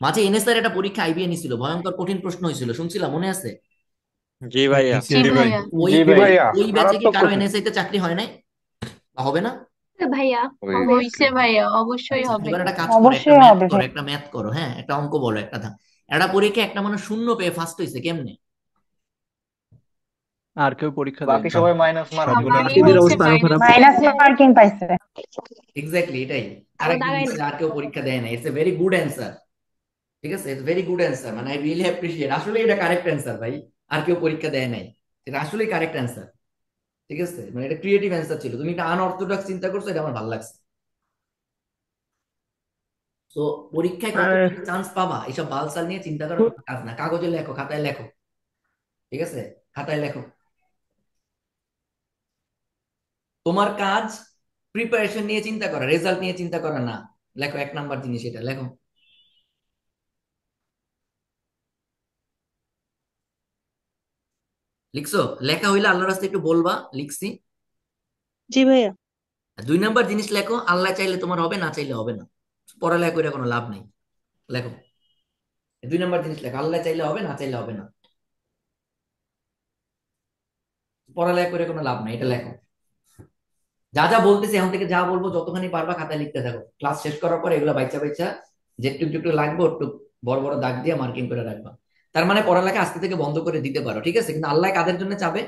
মাঝে এনএসআর একটা পরীক্ষা আইবিএ নিছিল, ভয়ঙ্কর কঠিন প্রশ্ন হয়েছিল, শুনছিলাম, মনে আছে? জি ভাইয়া। জি জি ভাই। ভাইয়া। ওই জি ওই ভাইয়া, ওই ব্যাচে কি মারাত্মক কারো কঠিন। এনএসআই তে চাকরি হয় নাই বা হবে না? ভাইয়া হইছে হয়েছে। ভাইয়া। ভাইয়া অবশ্যই আচ্ছা, হবে। এবার একটা কাজ করো, একটা অবশ্যই ম্যাথ হবে করো, ভাই। একটা ম্যাথ করো, হ্যাঁ, একটা অঙ্ক বলো, একটা পরীক্ষা একটা মানুষ শূন্য পেয়ে ফার্স্ট হয়েছে কেমনে? আর কেউ পরীক্ষা বাকি দেয়নি, সবাই মাইনাস মার্ক। সবগুলো আমারই একসাথে বাকিদের হয়েছে দিছে। অবস্থা আরো খারাপ। মাইনাস মাইনাস একটা। মার্কিং পাইছে। এক্স্যাক্টলি এটাই। আরো আরেকজন দাগাই লিখছে আর কেউ পরীক্ষা দেয় না, it's a very good answer. ঠিক আছে, ইটস ভেরি গুড অ্যান্সার, মানে আই রিয়েলি অ্যাপ্রিশিয়েট, আসলে এটা কারেক্ট অ্যান্সার ভাই। আর কেউ পরীক্ষা দেয় নাই, এটা আসলেই কারেক্ট অ্যান্সার। ঠিক আছে, মানে এটা ক্রিয়েটিভ অ্যান্সার ছিল, তুমি একটা আনঅর্থোডক্স চিন্তা করছো, এটা আমার ভালো লাগছে। তো পরীক্ষায় কত আহ, চান্স পাবা এসব বালসাল নিয়ে চিন্তা করার কোনো কাজ না, কাগজে লেখো, খাতায় লেখো। ঠিক আছে, খাতায় লেখো। তোমার কাজ প্রিপারেশন নিয়ে চিন্তা করা, রেজাল্ট নিয়ে চিন্তা করা না। লেখো, 1 নাম্বার জিনিস এটা লেখো। লিখছো? লেখা হইলে আল্লাহর রাস্তায় একটু বলবা লিখছি। জি ভাইয়া। আর 2 নাম্বার জিনিস লেখো, আল্লাহ চাইলে তোমার হবে, না চাইলে হবে না। পড়ালেখা করে কোনো লাভ নেই। লেখো, 2 নাম্বার জিনিস লেখো, আল্লাহ চাইলে হবে, না চাইলে হবে না। পড়ালেখা করে কোনো লাভ নাই, এটা লেখো। যা যা বলতেছি এখন থেকে যা বলবো যতখানি পারবা খাতায় লিখতে থাকো, ক্লাস শেষ করার পর এগুলো বাইচা বাইচা যেটুক যেটুক লাগবে ওটুক বড় বড় দাগ দিয়ে মার্কিং করে রাখবা। তার মানে পড়ালেখা আজকে থেকে বন্ধ করে দিতে পারো, ঠিক আছে? কিন্তু আল্লাহ কাদের জন্য চাবে?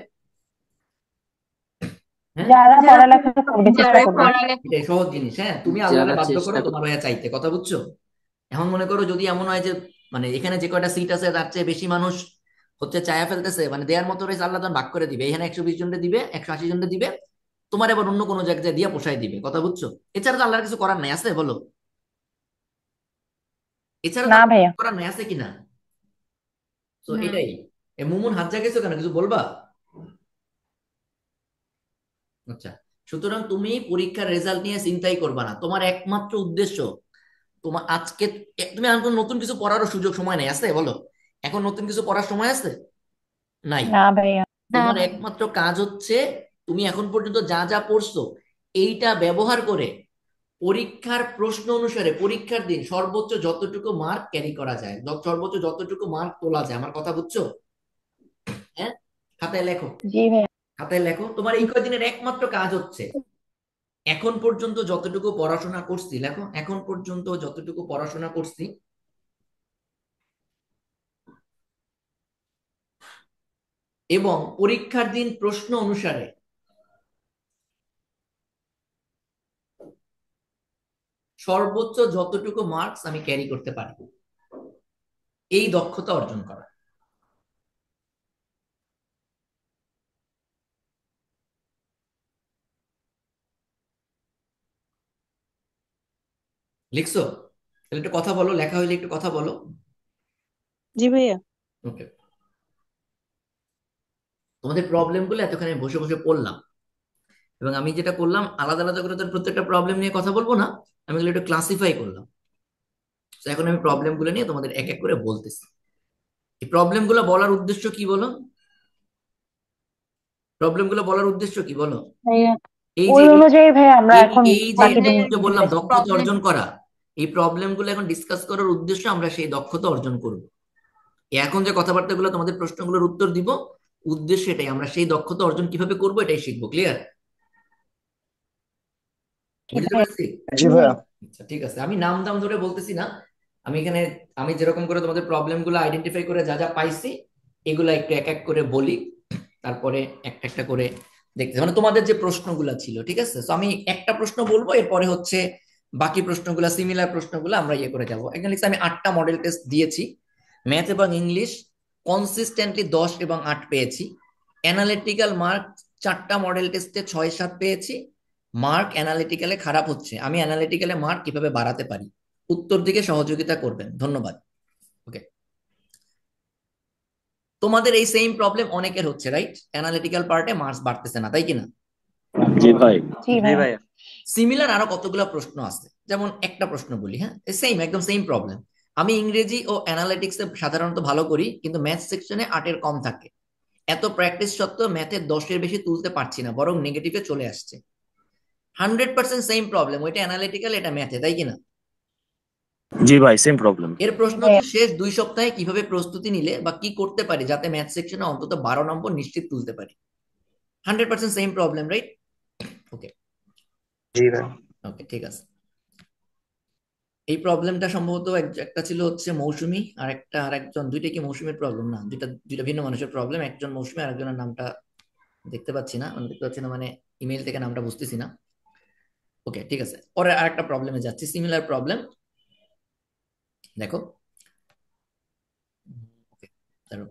হ্যাঁ, যারা পড়ালেখা করবে, চেষ্টা যারা করবে। পড়ালেখা। এটাই সহজ জিনিস। হ্যাঁ, তুমি আল্লাহরে যারা বাধ্য করো চেষ্টা তোমার করে। হয়ে চাইতে, কথা বুঝছো? এখন মনে করো যদি এমন হয় যে মানে এখানে যে কয়টা সিট আছে তার চেয়ে বেশি মানুষ হচ্ছে চায়া ফেলতেছে, মানে দেয়ার মতো রয়েছে, আল্লাহ তখন ভাগ করে দিবে, এখানে 120 জনকে দিবে, 180 জনকে দিবে, তোমার এবার অন্য কোনো জায়গায় দিয়ে পোষায় দিবে, কথা বুঝছো? এছাড়া তো আল্লাহর কিছু করার নাই, আছে বলো? এছাড়া তো না আর কিছু ভাইয়া। করার নাই, আছে কিনা? তো না। এটাই। মুমুন হাত জাগেছো কেন, কিছু বলবা? আচ্ছা, সুতরাং তুমি পরীক্ষার রেজাল্ট নিয়ে চিন্তাই করবা না, তোমার একমাত্র উদ্দেশ্য তোমার আজকে তুমি এখন কোনো নতুন কিছু পড়ারও সুযোগ সময় নাই, আছে বলো? এখন নতুন কিছু পড়ার সময় আছে? নাই। না ভাইয়া। না তোমার ভাই। একমাত্র কাজ হচ্ছে তুমি এখন পর্যন্ত যা যা পড়ছো এইটা ব্যবহার করে পরীক্ষার প্রশ্ন অনুসারে পরীক্ষার দিন সর্বোচ্চ যতটুকু মার্ক ক্যারি করা যায়, সর্বোচ্চ যতটুকু মার্ক তোলা যায়, আমার কথা বুঝছো? হ্যাঁ, খাতায় লেখো। জি ভাইয়া। খাতায় লেখো, তোমার এই কয়দিনের একমাত্র কাজ হচ্ছে এখন পর্যন্ত যতটুকু পড়াশোনা করছি লেখো, এখন পর্যন্ত যতটুকু পড়াশোনা করছি এবং পরীক্ষার দিন প্রশ্ন অনুসারে সর্বোচ্চ যতটুকু মার্কস আমি ক্যারি করতে পারি, এই দক্ষতা অর্জন করা। লিখছো? তাহলে একটু কথা বলো, লেখা হইলে একটু কথা বলো। জি ভাইয়া। ওকে, তোমাদের প্রবলেম গুলো এতখানি বসে বসে পড়লাম, এবং আমি যেটা করলাম আলাদা আলাদা করে তো প্রত্যেকটা প্রবলেম নিয়ে কথা বলবো না, আমি এগুলো একটু ক্লাসিফাই করলাম। তো এখন আমি প্রবলেম গুলো নিয়ে তোমাদের এক এক করে বলতেছি। এই প্রবলেম গুলো বলার উদ্দেশ্য কি বলো? প্রবলেম গুলো বলার উদ্দেশ্য কি বলো? ভাইয়া, এই যে ওই অনুযায়ী ভাইয়া আমরা এই এখন এই যে বাকি যে দিন বললাম দক্ষতা প্রবলেম। অর্জন করা, এই প্রবলেম গুলো এখন ডিসকাস করার উদ্দেশ্য আমরা সেই দক্ষতা অর্জন করব। এখন যে কথাবার্তাগুলো তোমাদের প্রশ্নগুলোর উত্তর দিব, উদ্দেশ্য এটাই, আমরা সেই দক্ষতা অর্জন কিভাবে করবো এটাই শিখবো। ক্লিয়ার? জি বুঝতে ভাইয়া। পারছি? জি ভাইয়া। আচ্ছা ঠিক আছে, আমি নাম দাম ধরে বলতেছি না। আমি এখানে আমি যেরকম করে তোমাদের প্রবলেম গুলো আইডেন্টিফাই করে যা যা পাইছি এগুলা একটু এক এক করে বলি, তারপরে একটা একটা করে দেখতে, মানে তোমাদের যে প্রশ্নগুলো ছিল, ঠিক আছে? তো আমি একটা প্রশ্ন বলবো, এরপরে হচ্ছে বাকি প্রশ্নগুলো, সিমিলার প্রশ্নগুলো আমরা ইয়ে করে যাবো। এখানে লিখছি আমি 8টা মডেল টেস্ট দিয়েছি, ম্যাথ এবং ইংলিশ কনসিস্টেন্টলি 10 এবং 8 পেয়েছি, অ্যানালিটিক্যাল মার্ক 4টা মডেল টেস্টে 6-7 পেয়েছি, মার্ক অ্যানালিটিক্যালে খারাপ হচ্ছে, আমি অ্যানালিটিক্যালে মার্ক কিভাবে বাড়াতে পারি? উত্তর দিকে সহযোগিতা করবেন, ধন্যবাদ। ওকে, তোমাদের এই সেম প্রবলেম অনেকের হচ্ছে, রাইট? অ্যানালিটিক্যাল পার্টে মার্কস বাড়তেছে না, তাই কিনা? জি ভাই। জি জি ভাইয়া। ভাইয়া। সিমিলার আরো কতগুলো প্রশ্ন আছে, যেমন একটা প্রশ্ন বলি, হ্যাঁ, সেম একদম সেম প্রবলেম। আমি ইংরেজি ও অ্যানালিটিক্সে সাধারণত ভালো করি, কিন্তু ম্যাথ সেকশনে 8-এর কম থাকে, এত প্র্যাকটিস সত্ত্বেও ম্যাথের 10-এর বেশি তুলতে পারছি না, বরং নেগেটিভে চলে আসছে। 100% সেম প্রবলেম, ওইটা অ্যানালিটিক্যাল, এটা ম্যাথে, তাই কিনা? জি ভাই সেম প্রবলেম। এর প্রশ্ন ভাইয়া হচ্ছে শেষ 2 সপ্তাহে কিভাবে প্রস্তুতি নিলে বা কি করতে পারি যাতে ম্যাথ সেকশনে অন্তত 12 নম্বর নিশ্চিত তুলতে পারি। 100% সেম প্রবলেম, রাইট? ওকে, জি ভাই। ওকে, ঠিক আছে। এই প্রবলেমটা সম্ভবত একটা ছিল হচ্ছে মৌসুমী, আর একজন, দুইটা কি মৌসুমীর প্রবলেম? না, দুইটা দুইটা ভিন্ন মানুষের প্রবলেম। একজন মৌসুমী, আর একজনের নামটা দেখতে পাচ্ছি না মানে ইমেল থেকে নামটা বুঝতেছি না। ওকে, ঠিক আছে, পরে আরেকটা প্রবলেমে যাচ্ছি, সিমিলার প্রবলেম। দেখো, ওকে, দাঁড়াও।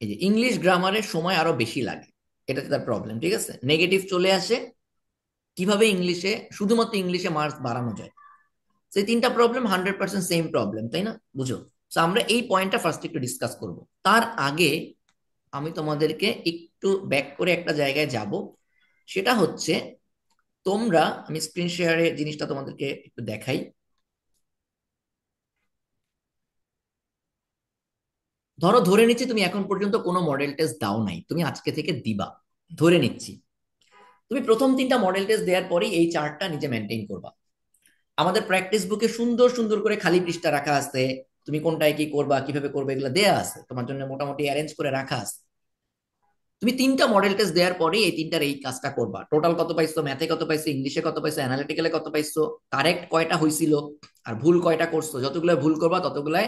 এই যে ইংলিশ গ্রামারের সময় আরো বেশি লাগে, এটাতে তার প্রবলেম। ঠিক আছে, নেগেটিভ চলে আসে, কিভাবে ইংলিশে, শুধুমাত্র ইংলিশে মার্কস বাড়ানো যায়। সেই তিনটা প্রবলেম 100% সেম প্রবলেম, তাই না? বুঝো? তো আমরা এই পয়েন্টটা ফার্স্ট একটু ডিসকাস করব। তার আগে আমি তোমাদেরকে একটু ব্যাক করে একটা জায়গায় যাব। সেটা হচ্ছে, আমি স্ক্রিন শেয়ারে জিনিসটা তোমাদেরকে একটু দেখাই। ধরে নিচ্ছি তুমি এখন পর্যন্ত কোনো মডেল টেস্ট দাও নাই, তুমি আজকে থেকে দিবা, ধরে নিচ্ছি। তুমি প্রথম 3টা মডেল টেস্ট দেওয়ার পরেই এই চার্টটা নিজে মেনটেন করবা। আমাদের প্র্যাকটিস বুকে সুন্দর সুন্দর করে খালি পৃষ্ঠা রাখা আছে, তুমি কোনটায় কি করবা, কিভাবে করবে, এগুলো দেয়া আছে তোমার জন্য, মোটামুটি অ্যারেঞ্জ করে রাখা আছে। তুমি 3টা মডেল টেস্ট দেওয়ার পরে এই তিনটার এই কাজটা করবা। টোটাল কত পাইছো, ম্যাথে কত পাইছো, ইংলিশে কত পাইছো, অ্যানালিটিক্যালে কত পাইছো, কারেক্ট কয়টা হয়েছিল, আর ভুল কয়টা করছো। যতগুলো ভুল করবা ততগুলাই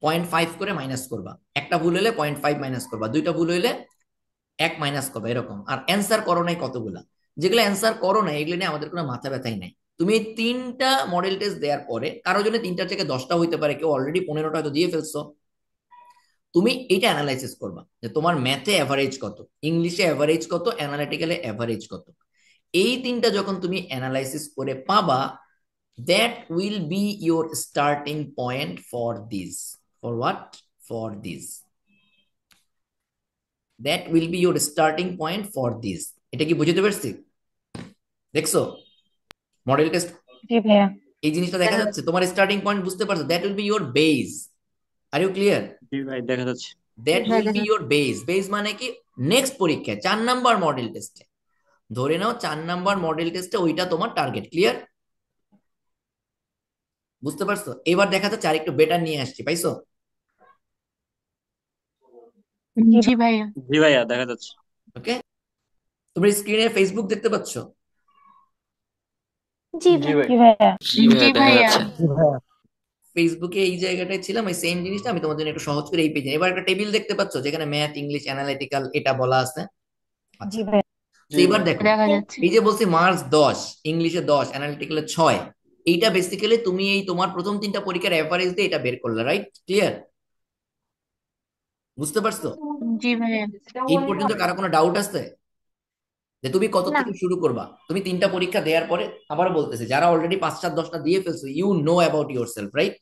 0.5 করে মাইনাস করবা। একটা ভুল হলে 0.5 মাইনাস করবা, দুইটা ভুল হইলে 1 মাইনাস করবা, এরকম। আর অ্যান্সার করো নাই কতগুলা, যেগুলো অ্যান্সার করো নাই এগুলো নিয়ে আমাদের কোনো মাথা ব্যথাই নাই। তুমি এই 3টা মডেল টেস্ট দেওয়ার পরে, কারোর জন্য 3টা থেকে 10টা হইতে পারে, কেউ অলরেডি 15টা হয়তো দিয়ে ফেলছো, তুমি এটা অ্যানালাইসিস করবা যে তোমার ম্যাথে অ্যাভারেজ কত, ইংলিশে অ্যাভারেজ কত, অ্যানালিটিক্যালে অ্যাভারেজ কত। এই তিনটা যখন তুমি অ্যানালাইসিস করে পাবা, that will be your starting point for this. For what? For this. That will be your starting point for this. এটা কি বুঝতে পারছি? দেখছো মডেল টেস্ট? জি ভাইয়া এই জিনিসটা দেখা যাচ্ছে, তোমার স্টার্টিং পয়েন্ট বুঝতে পারছো? That will be your base. Are you clear? জি ভাই দেখা যাচ্ছে। That will be your base. Base মানে কি? নেক্সট পরীক্ষায় 4 নাম্বার মডেল টেস্টে, ধরে নাও 4 নাম্বার মডেল টেস্টে ওইটা তোমার টার্গেট। ক্লিয়ার? বুঝতে পারছো? এবার দেখা যাচ্ছে আরেকটু বেটার নিয়ে আসছি, পাইছো? জি জি ভাইয়া। জি ভাইয়া দেখা যাচ্ছে। ওকে, তুমি স্ক্রিনে ফেসবুক দেখতে পাচ্ছ? জি ভাই। জি ভাইয়া জি ভাইয়া দেখা যাচ্ছে। ফেসবুকে এই জায়গাটায় ছিলাম, এই সেম জিনিসটা আমি তোমাদের জন্য একটু সহজ করে এই পেজে। এবার একটা টেবিল দেখতে পাচ্ছ যেখানে ম্যাথ, ইংলিশ, অ্যানালিটিক্যাল এটা বলা আছে। জি আচ্ছা, ভাইয়া তো এবার দেখো, দেখা যাচ্ছে। এই যে বলছি মার্কস 10, ইংলিশে 10, অ্যানালিটিক্যালে 6, এইটা বেসিক্যালি তুমি এই তোমার প্রথম 3টা পরীক্ষার এভারেজ দিয়ে এটা বের করলে, রাইট? ক্লিয়ার? বুঝতে পারছো? জি ভাইয়া। এই পর্যন্ত কারো কোনো ডাউট আছে যে তুমি কত থেকে শুরু করবা? তুমি 3টা পরীক্ষা দেওয়ার পরে, আবারও বলতেছি, যারা অলরেডি 5, 7, 10টা দিয়ে ফেলছো, you know about yourself, right?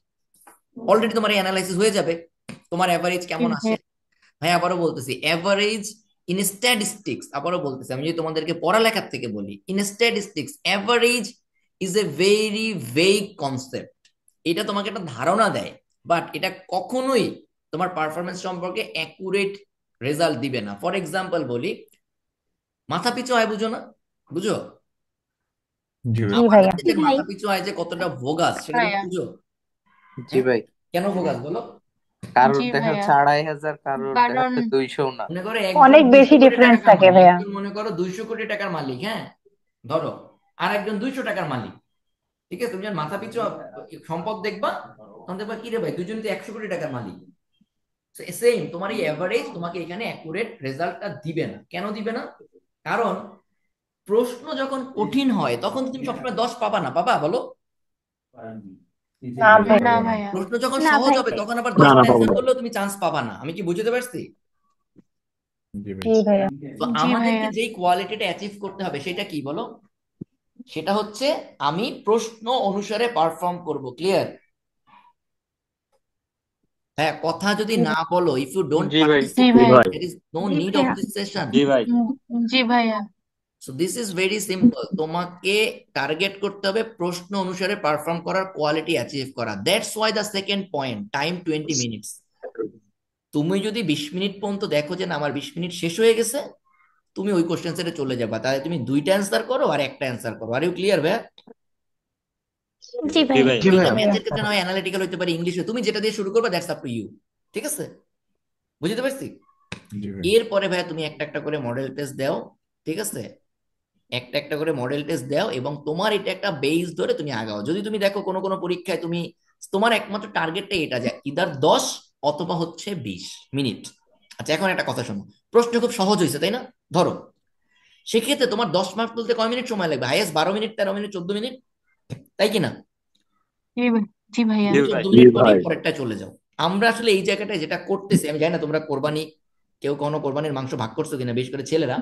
Already তোমার অ্যানালাইসিস হয়ে যাবে তোমার এভারেজ জি কেমন আসে। ভাইয়া। ভাই আবারও বলতেছি, এভারেজ ইন স্ট্যাটিস্টিক্স, আবারও বলতেছি, আমি যদি তোমাদেরকে পড়ালেখার থেকে বলি, in statistics average is a very vague concept. এটা তোমাকে একটা ধারণা দেয়, বাট এটা কখনোই তোমার পারফরমেন্স সম্পর্কে অ্যাকুরেট রেজাল্ট দিবে না। ফর এক্সাম্পল বলি, মাথা পিছু আয় বুঝো না? বুঝো? জি ভাই। জি আমাদের ভাইয়া দেশের মাথা পিছু আয় যে কতটা ভোগাস, সেটা তুমি ভাইয়া। বুঝো? জি হ্যাঁ, ভাই। কেন ভোগাস বলো? কারোর জি দেখা ভাইয়া। যাচ্ছে 2,500, কারোর দেখা কারণ যাচ্ছে 200 না। মনে করো একজন অনেক 200 বেশি কোটি ডিফারেন্স টাকার থাকে মালিক, ভাইয়া একজন মনে করো 200 কোটি টাকার মালিক, হ্যাঁ, ধরো, আর একজন 200 টাকার মালিক। ঠিক আছে, তুমি যখন মাথা পিছু সম্পদ দেখবা, তখন দেখবা কি রে ভাই, দুজন তো 100 কোটি টাকার মালিক। সেম তোমার এই এভারেজ তোমাকে এখানে অ্যাকুরেট রেজাল্টটা দিবে না। কেন দিবে না? কারণ প্রশ্ন যখন কঠিন হয় তখন তো তুমি সবসময় 10 পাবা না, পাবা বলো? না না ভাইয়া ভাইয়া। প্রশ্ন যখন সহজ হবে তখন আবার না 10টা না পাবো অ্যান্সার না। করলেও তুমি চান্স পাবা না। আমি কি বুঝতে পারছি? জি ভাইয়া তো জি আমাদেরকে ভাইয়া। যেই কোয়ালিটিটা অ্যাচিভ করতে হবে সেটা কি বলো? সেটা হচ্ছে, আমি প্রশ্ন অনুসারে পারফর্ম করব। ক্লিয়ার? হ্যাঁ, কথা যদি না বলো, ইফ ইউ ডোন্ট জি ভাই। জি জি পার্টিসিপেট, ভাইয়া। ভাই। There is no need of this session. জি ভাই। জি ভাইয়া। So this is very simple, তোমাকে টার্গেট করতে হবে প্রশ্ন অনুসারে পারফর্ম করার কোয়ালিটি অ্যাচিভ করা। That's why the second point, time 20 minutes. তুমি যদি 20 মিনিট পর্যন্ত দেখো যে না আমার 20 মিনিট শেষ হয়ে গেছে, তুমি ওই কোশ্চেন সেটে চলে যাবা। তাহলে তুমি দুইটা অ্যান্সার করো আর একটা অ্যান্সার করো। আর ইউ ক্লিয়ার ভাই? জি জি ভাইয়া। ভাইয়া জি এটা ভাইয়া। ম্যাথের ক্ষেত্রে নয় অ্যানালিটিক্যাল হতে পারে, ইংলিশে তুমি যেটা দিয়ে শুরু করবে দ্যাটস আপ টু ইউ। ঠিক আছে, বুঝতে পারছি? এরপরে ভাইয়া তুমি একটা একটা করে মডেল টেস্ট দাও। ঠিক আছে, একটা একটা করে মডেল টেস্ট দাও এবং তোমার এটা একটা বেস ধরে তুমি আগাও। যদি তুমি দেখো কোনো কোনো পরীক্ষায় তুমি তোমার একমাত্র টার্গেটটা এটা যে ইদার 10 অথবা হচ্ছে 20 মিনিট। আচ্ছা এখন একটা কথা শোনো, প্রশ্ন খুব সহজ হয়েছে তাই না? ধরো সেক্ষেত্রে তোমার 10 মার্ক তুলতে কয় মিনিট সময় লাগবে? হাইয়েস্ট 12 মিনিট, 13 মিনিট, 14 মিনিট, তাই কি না? জি ভাই- জি ভাইয়া। জি তুমি ভাই 14 মিনিট পরেই পরেরটা চলে যাও। আমরা আসলে এই জায়গাটায় যেটা করতেছি, আমি জানি না তোমরা কোরবানি কেউ কোনো কোরবানির মাংস ভাগ করছো কিনা, বিশেষ করে ছেলেরা।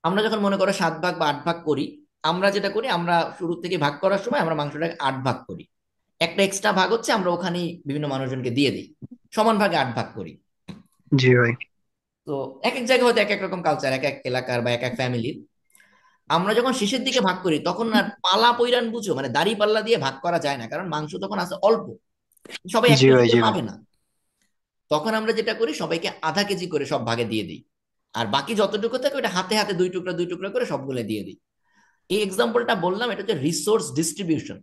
আমরা যখন মনে করো 7 ভাগ বা 8 ভাগ করি, আমরা যেটা করি আমরা শুরু থেকে ভাগ করার সময় আমরা মাংসটাকে 8 ভাগ করি। একটা এক্সট্রা ভাগ হচ্ছে আমরা ওখানে বিভিন্ন মানুষজনকে দিয়ে দিই, সমান ভাগে 8 ভাগ করি। জি ভাই। তো এক এক জায়গায় হয়তো এক এক রকম কালচার, এক এক এলাকার বা এক এক ফ্যামিলির। আমরা যখন শেষের দিকে ভাগ করি তখন আর পালা পৈরান বুঝো, মানে দাড়ি পাল্লা দিয়ে ভাগ করা যায় না, কারণ মাংস তখন আছে অল্প, সবাই এক জি কেজি ভাই। জি করে ভাই। পাবে না। তখন আমরা যেটা করি সবাইকে আধা কেজি করে সব ভাগে দিয়ে দিই, আর বাকি যতটুকু থাকে ওটা হাতে হাতে দুই টুকরা দুই টুকরা করে সবগুলো দিয়ে দিই। এই এক্সাম্পলটা বললাম, এটা হচ্ছে রিসোর্স ডিস্ট্রিবিউশন।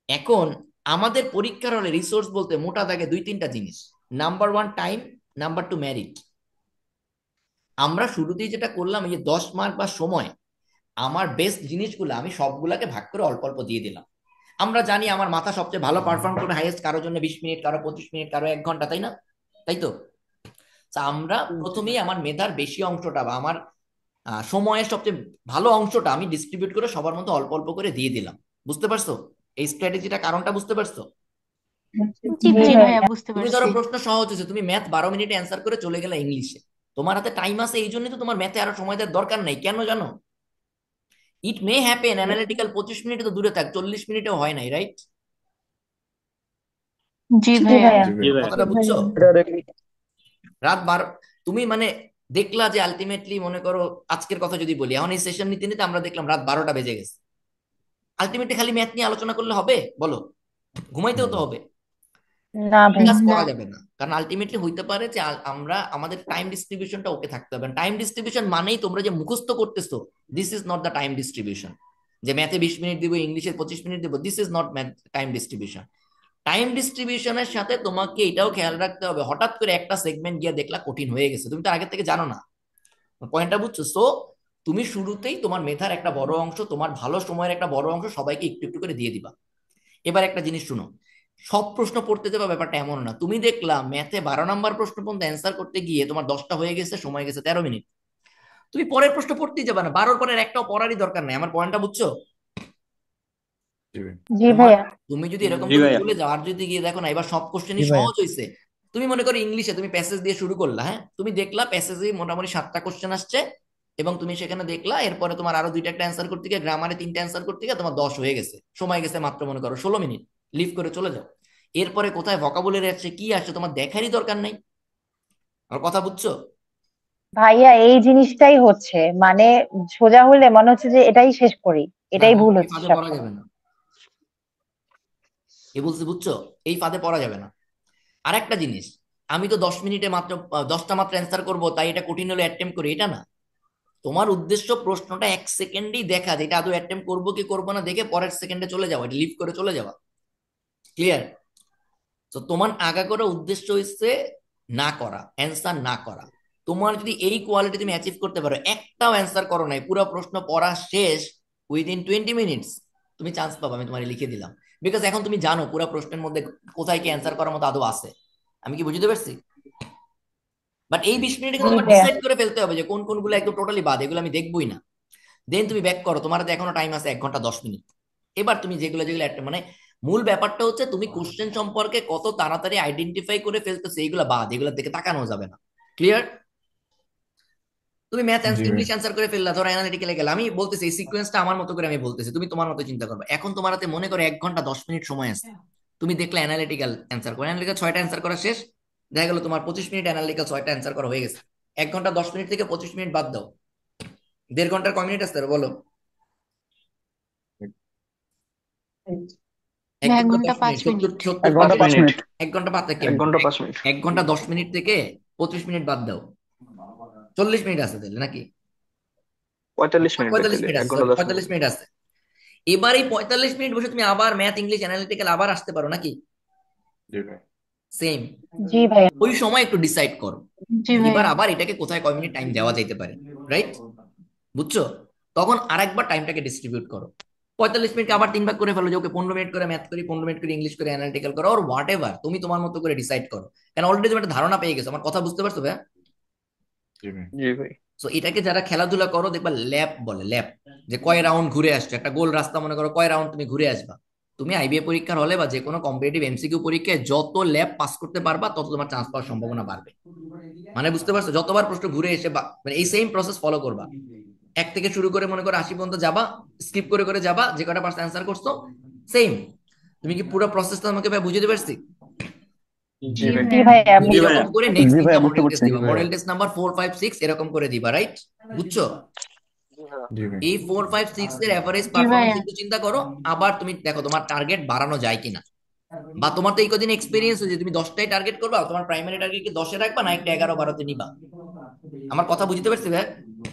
এখন আমাদের পরীক্ষার হলে রিসোর্স বলতে মোটা দাগে দুই তিনটা জিনিস। Number one time, number two merit. আমরা শুরুতেই যেটা করলাম, এই যে 10 মার্ক বা সময়, আমার বেস্ট জিনিসগুলো আমি সবগুলাকে ভাগ করে অল্প অল্প দিয়ে দিলাম। আমরা জানি আমার মাথা সবচেয়ে ভালো পারফর্ম করবে হাইয়েস্ট কারোর জন্য 20 মিনিট, কারো 25 মিনিট, কারো 1 ঘন্টা, তাই না? তাই তো? তা আমরা প্রথমেই আমার মেধার বেশি অংশটা বা আমার সময়ের সবচেয়ে ভালো অংশটা আমি ডিস্ট্রিবিউট করে সবার মধ্যে অল্প অল্প করে দিয়ে দিলাম। বুঝতে পারছো এই স্ট্র্যাটেজিটা, কারণটা বুঝতে পারছো? জি জি জি ভাইয়া, ভাইয়া। বুঝতে তুমি ধরো পারছি। প্রশ্ন সহজ হয়েছে, তুমি ম্যাথ 12 মিনিটে অ্যান্সার করে চলে গেলে ইংলিশে, তোমার হাতে টাইম আছে, এই জন্যই তো তোমার ম্যাথে আরো সময় দেওয়ার দরকার নাই। কেন জানো? ইট মে হ্যাপেন অ্যানালিটিক্যাল 25 মিনিটে তো দূরে থাক, 40 মিনিটেও হয় নাই, রাইট? জি জি ভাইয়া। ভাইয়া। জি ভাইয়া কথাটা বুঝছো? রাত 12 তুমি মানে দেখলা যে আলটিমেটলি মনে করো, আজকের কথা যদি বলি, এখন এই সেশন নিতে নিতে আমরা দেখলাম রাত 12টা বেজে গেছে। আলটিমেটলি খালি ম্যাথ নিয়ে আলোচনা করলে হবে বলো? ঘুমাইতেও তো হবে। না এই ভাই। কাজ না। করা যাবে না, কারণ আলটিমেটলি হইতে পারে যে আমরা আমাদের টাইম ডিস্ট্রিবিউশনটা ওকে থাকতে হবে। টাইম ডিস্ট্রিবিউশন মানেই তোমরা যে মুখস্থ করতেছো, this is not the time distribution. যে ম্যাথে 20 মিনিট দিব, ইংলিশে 25 মিনিট দিব, this is not math time distribution. Time ডিস্ট্রিবিউশনের সাথে তোমাকে এটাও খেয়াল রাখতে হবে, হঠাৎ করে একটা সেগমেন্ট গিয়ে দেখলা কঠিন হয়ে গেছে, তুমি তো আগে থেকে জানো না। পয়েন্টটা বুঝছো? সো তুমি শুরুতেই তোমার মেধার একটা বড় অংশ, তোমার ভালো সময়ের একটা বড় অংশ সবাইকে একটু একটু করে দিয়ে দিবা। এবার একটা জিনিস শুনো, সব প্রশ্ন পড়তে যাবে ব্যাপারটা এমন না। তুমি দেখলা ম্যাথে 12 নাম্বার প্রশ্ন পর্যন্ত অ্যান্সার করতে গিয়ে তোমার 10টা হয়ে গেছে, সময় গেছে 13 মিনিট। তুমি পরের প্রশ্ন পড়তেই যাবে না, 12-র পরের একটাও পড়ারই দরকার নাই। আমার পয়েন্টটা বুঝছো? জি তোমার ভাইয়া। তুমি যদি এরকম জি করে ভাইয়া চলে যাও আর যদি গিয়ে দেখো না এবার সব জি কোশ্চেনই ভাইয়া। সহজ হয়েছে, তুমি মনে করো ইংলিশে তুমি প্যাসেজ দিয়ে শুরু করলা, হ্যাঁ, তুমি দেখলা প্যাসেজে মোটামুটি 7টা কোশ্চেন আসছে, এবং তুমি সেখানে দেখলা এরপরে তোমার আরো দুইটা একটা অ্যান্সার করতে গিয়ে, গ্রামারে 3টা অ্যান্সার করতে গিয়ে তোমার 10 হয়ে গেছে, সময় গেছে মাত্র মনে করো 16 মিনিট। লিভ করে চলে যাও। এরপরে কোথায় ভোকাবুলারি আসছে কি আসছে তোমার দেখারই দরকার নাই। আমার কথা বুঝছো? ভাইয়া এই জিনিসটাই হচ্ছে, মানে সোজা হলে মনে হচ্ছে যে এটাই শেষ করি, না এটাই না, ভুল এই হচ্ছে ফাঁদে পড়া যাবে সবসময়। না। এ বলছি বুঝছো, এই ফাঁদে পড়া যাবে না। আর একটা জিনিস, আমি তো 10 মিনিটে মাত্র 10টা মাত্র অ্যান্সার করবো তাই এটা কঠিন হলে অ্যাটেম্প করি, এটা না। তোমার উদ্দেশ্য প্রশ্নটা 1 সেকেন্ডেই দেখা, যে এটা আদৌ অ্যাটেম্প করবো কি করবো না দেখে পরের সেকেন্ডে চলে যাওয়া, এটা লিভ করে চলে যাওয়া। ক্লিয়ার? তো তোমার আগা করা উদ্দেশ্য হচ্ছে না করা, অ্যান্সার না করা। তোমার যদি এই কোয়ালিটি তুমি অ্যাচিভ করতে পারো, একটাও অ্যান্সার করো নাই, পুরো প্রশ্ন পড়া শেষ উইদিন 20 মিনিটস, তুমি চান্স পাবে, আমি তোমার লিখে দিলাম। বিকজ এখন তুমি জানো পুরো প্রশ্নের মধ্যে কোথায় কি অ্যান্সার করার মতো আদৌ আছে। আমি কি বুঝতে পারছি? বাট এই 20 মিনিটে জি কিন্তু তোমার ভাইয়া। ডিসাইড করে ফেলতে হবে যে কোন কোনগুলো একদম টোটালি বাদ, এগুলো আমি দেখবোই না। দেন তুমি ব্যাক করো, তোমার হাতে এখনো টাইম আছে 1 ঘন্টা 10 মিনিট। এবার তুমি যেগুলো যেগুলো মানে মূল ব্যাপারটা হচ্ছে তুমি কোশ্চেন সম্পর্কে কত তাড়াতাড়ি আইডেন্টিফাই করে ফেলতেছো, এইগুলো বাদ, এগুলোর দিকে তাকানো যাবে না। ক্লিয়ার? তুমি ম্যাথ ইংলিশ অ্যান্সার করে ফেললা, ধরো অ্যানালিটিক্যালে গেলে, আমি বলতেছি এই সিকোয়েন্সটা আমার মতো করে আমি বলতেছি, তুমি তোমার মতো চিন্তা করবে। এখন তোমার হাতে মনে করো 1 ঘন্টা 10 মিনিট সময় আছে, তুমি দেখলে অ্যানালিটিক্যাল অ্যান্সার করো, অ্যানালিটিক্যাল 6টা অ্যান্সার করা শেষ, দেখা গেলো তোমার 25 মিনিট অ্যানালিটিক্যাল 6টা অ্যান্সার করা হয়ে গেছে। 1 ঘন্টা 10 মিনিট থেকে 25 মিনিট বাদ দাও, 1.5 ঘন্টার কয় মিনিট আছে বলো? এক এক ঘন্টা ঘন্টা দশ পাঁচ মিনিট সত্তর মিনিট সত্তর এক পাঁচ ঘন্টা পাঁচ মিনিট মিনিট 1 ঘন্টা 5 থেকে এক ঘন্টা 5 মিনিট 1 ঘন্টা 10 মিনিট থেকে 25 মিনিট বাদ দাও, 40 মিনিট আছে তাহলে নাকি? 45 মিনিট ভাই, 45 তাহলে মিনিট এক আছে, ঘন্টা সরি, 10 মিনিট 45 মিনিট আছে। এবার এই 45 মিনিট বসে তুমি আবার ম্যাথ ইংলিশ অ্যানালিটিক্যাল আবার আসতে পারো নাকি? জি ভাই। সেম। জি ভাইয়া। ওই সময় একটু ডিসাইড করো জি যে এবার ভাইয়া। আবার এটাকে কোথায় কয় মিনিট টাইম দেওয়া যেতে পারে, রাইট? বুঝছো? তখন আরেকবার টাইমটাকে ডিস্ট্রিবিউট করো। 45 মিনিট আবার 3 ভাগ করে ফেলো, যে ওকে 15 মিনিট করে ম্যাথ করি, 15 মিনিট করে ইংলিশ করে অ্যানালিটিক্যাল করো, আর হোয়াট এভার তুমি তোমার মতো করে ডিসাইড করো। কারণ অলরেডি তুমি একটা ধারণা পেয়ে গেছো। আমার কথা বুঝতে পারছো ভাই? জি ভাই। জি ভাই। সো এটাকে যারা খেলাধুলা করো দেখবা ল্যাপ বলে, ল্যাপ। যে কয় রাউন্ড ঘুরে আসছো, একটা গোল রাস্তা মনে করো, কয় রাউন্ড তুমি ঘুরে আসবা। তুমি আইবিএ পরীক্ষার হলে বা যে কোনো কম্পিটিটিভ এমসিকিউ পরীক্ষায় যত ল্যাব পাস করতে পারবা তত তোমার চান্স পাওয়ার সম্ভাবনা বাড়বে। মানে বুঝতে পারছো? যতবার প্রশ্ন ঘুরে এসে মানে এই সেম প্রসেস ফলো করবা। এক থেকে শুরু করে মনে করো 80 পর্যন্ত যাবা, স্কিপ করে করে যাবা, যে কটা পার্সেন্ট অ্যান্সার করছো সেম। তুমি কি পুরো প্রসেসটা আমাকে ভাই বুঝতে পারছি? জি জি ভাই। জি ভাইয়া। ভাইয়া, তুমি জি ভাইয়া। এরকম করে নেক্সট জি তিনটা ভাইয়া, বুঝতে মডেল টেস্ট পারছি। দিবা, মডেল টেস্ট নাম্বার 4, 5, 6 এরকম করে দিবা, রাইট? বুঝছো? জি ভাই। এই 4, 5, 6 এর এভারেজ জি পারফরমেন্স ভাইয়া। একটু চিন্তা করো। আবার তুমি দেখো তোমার টার্গেট বাড়ানো যায় কিনা, বা তোমার তো এই কদিন এক্সপিরিয়েন্স হয়েছে, তুমি 10টাই টার্গেট করবা, তোমার প্রাইমারি টার্গেট কি 10-এ রাখবা না একটা 11-12-তে নিবা? আমার কথা বুঝতে পারছি ভাই?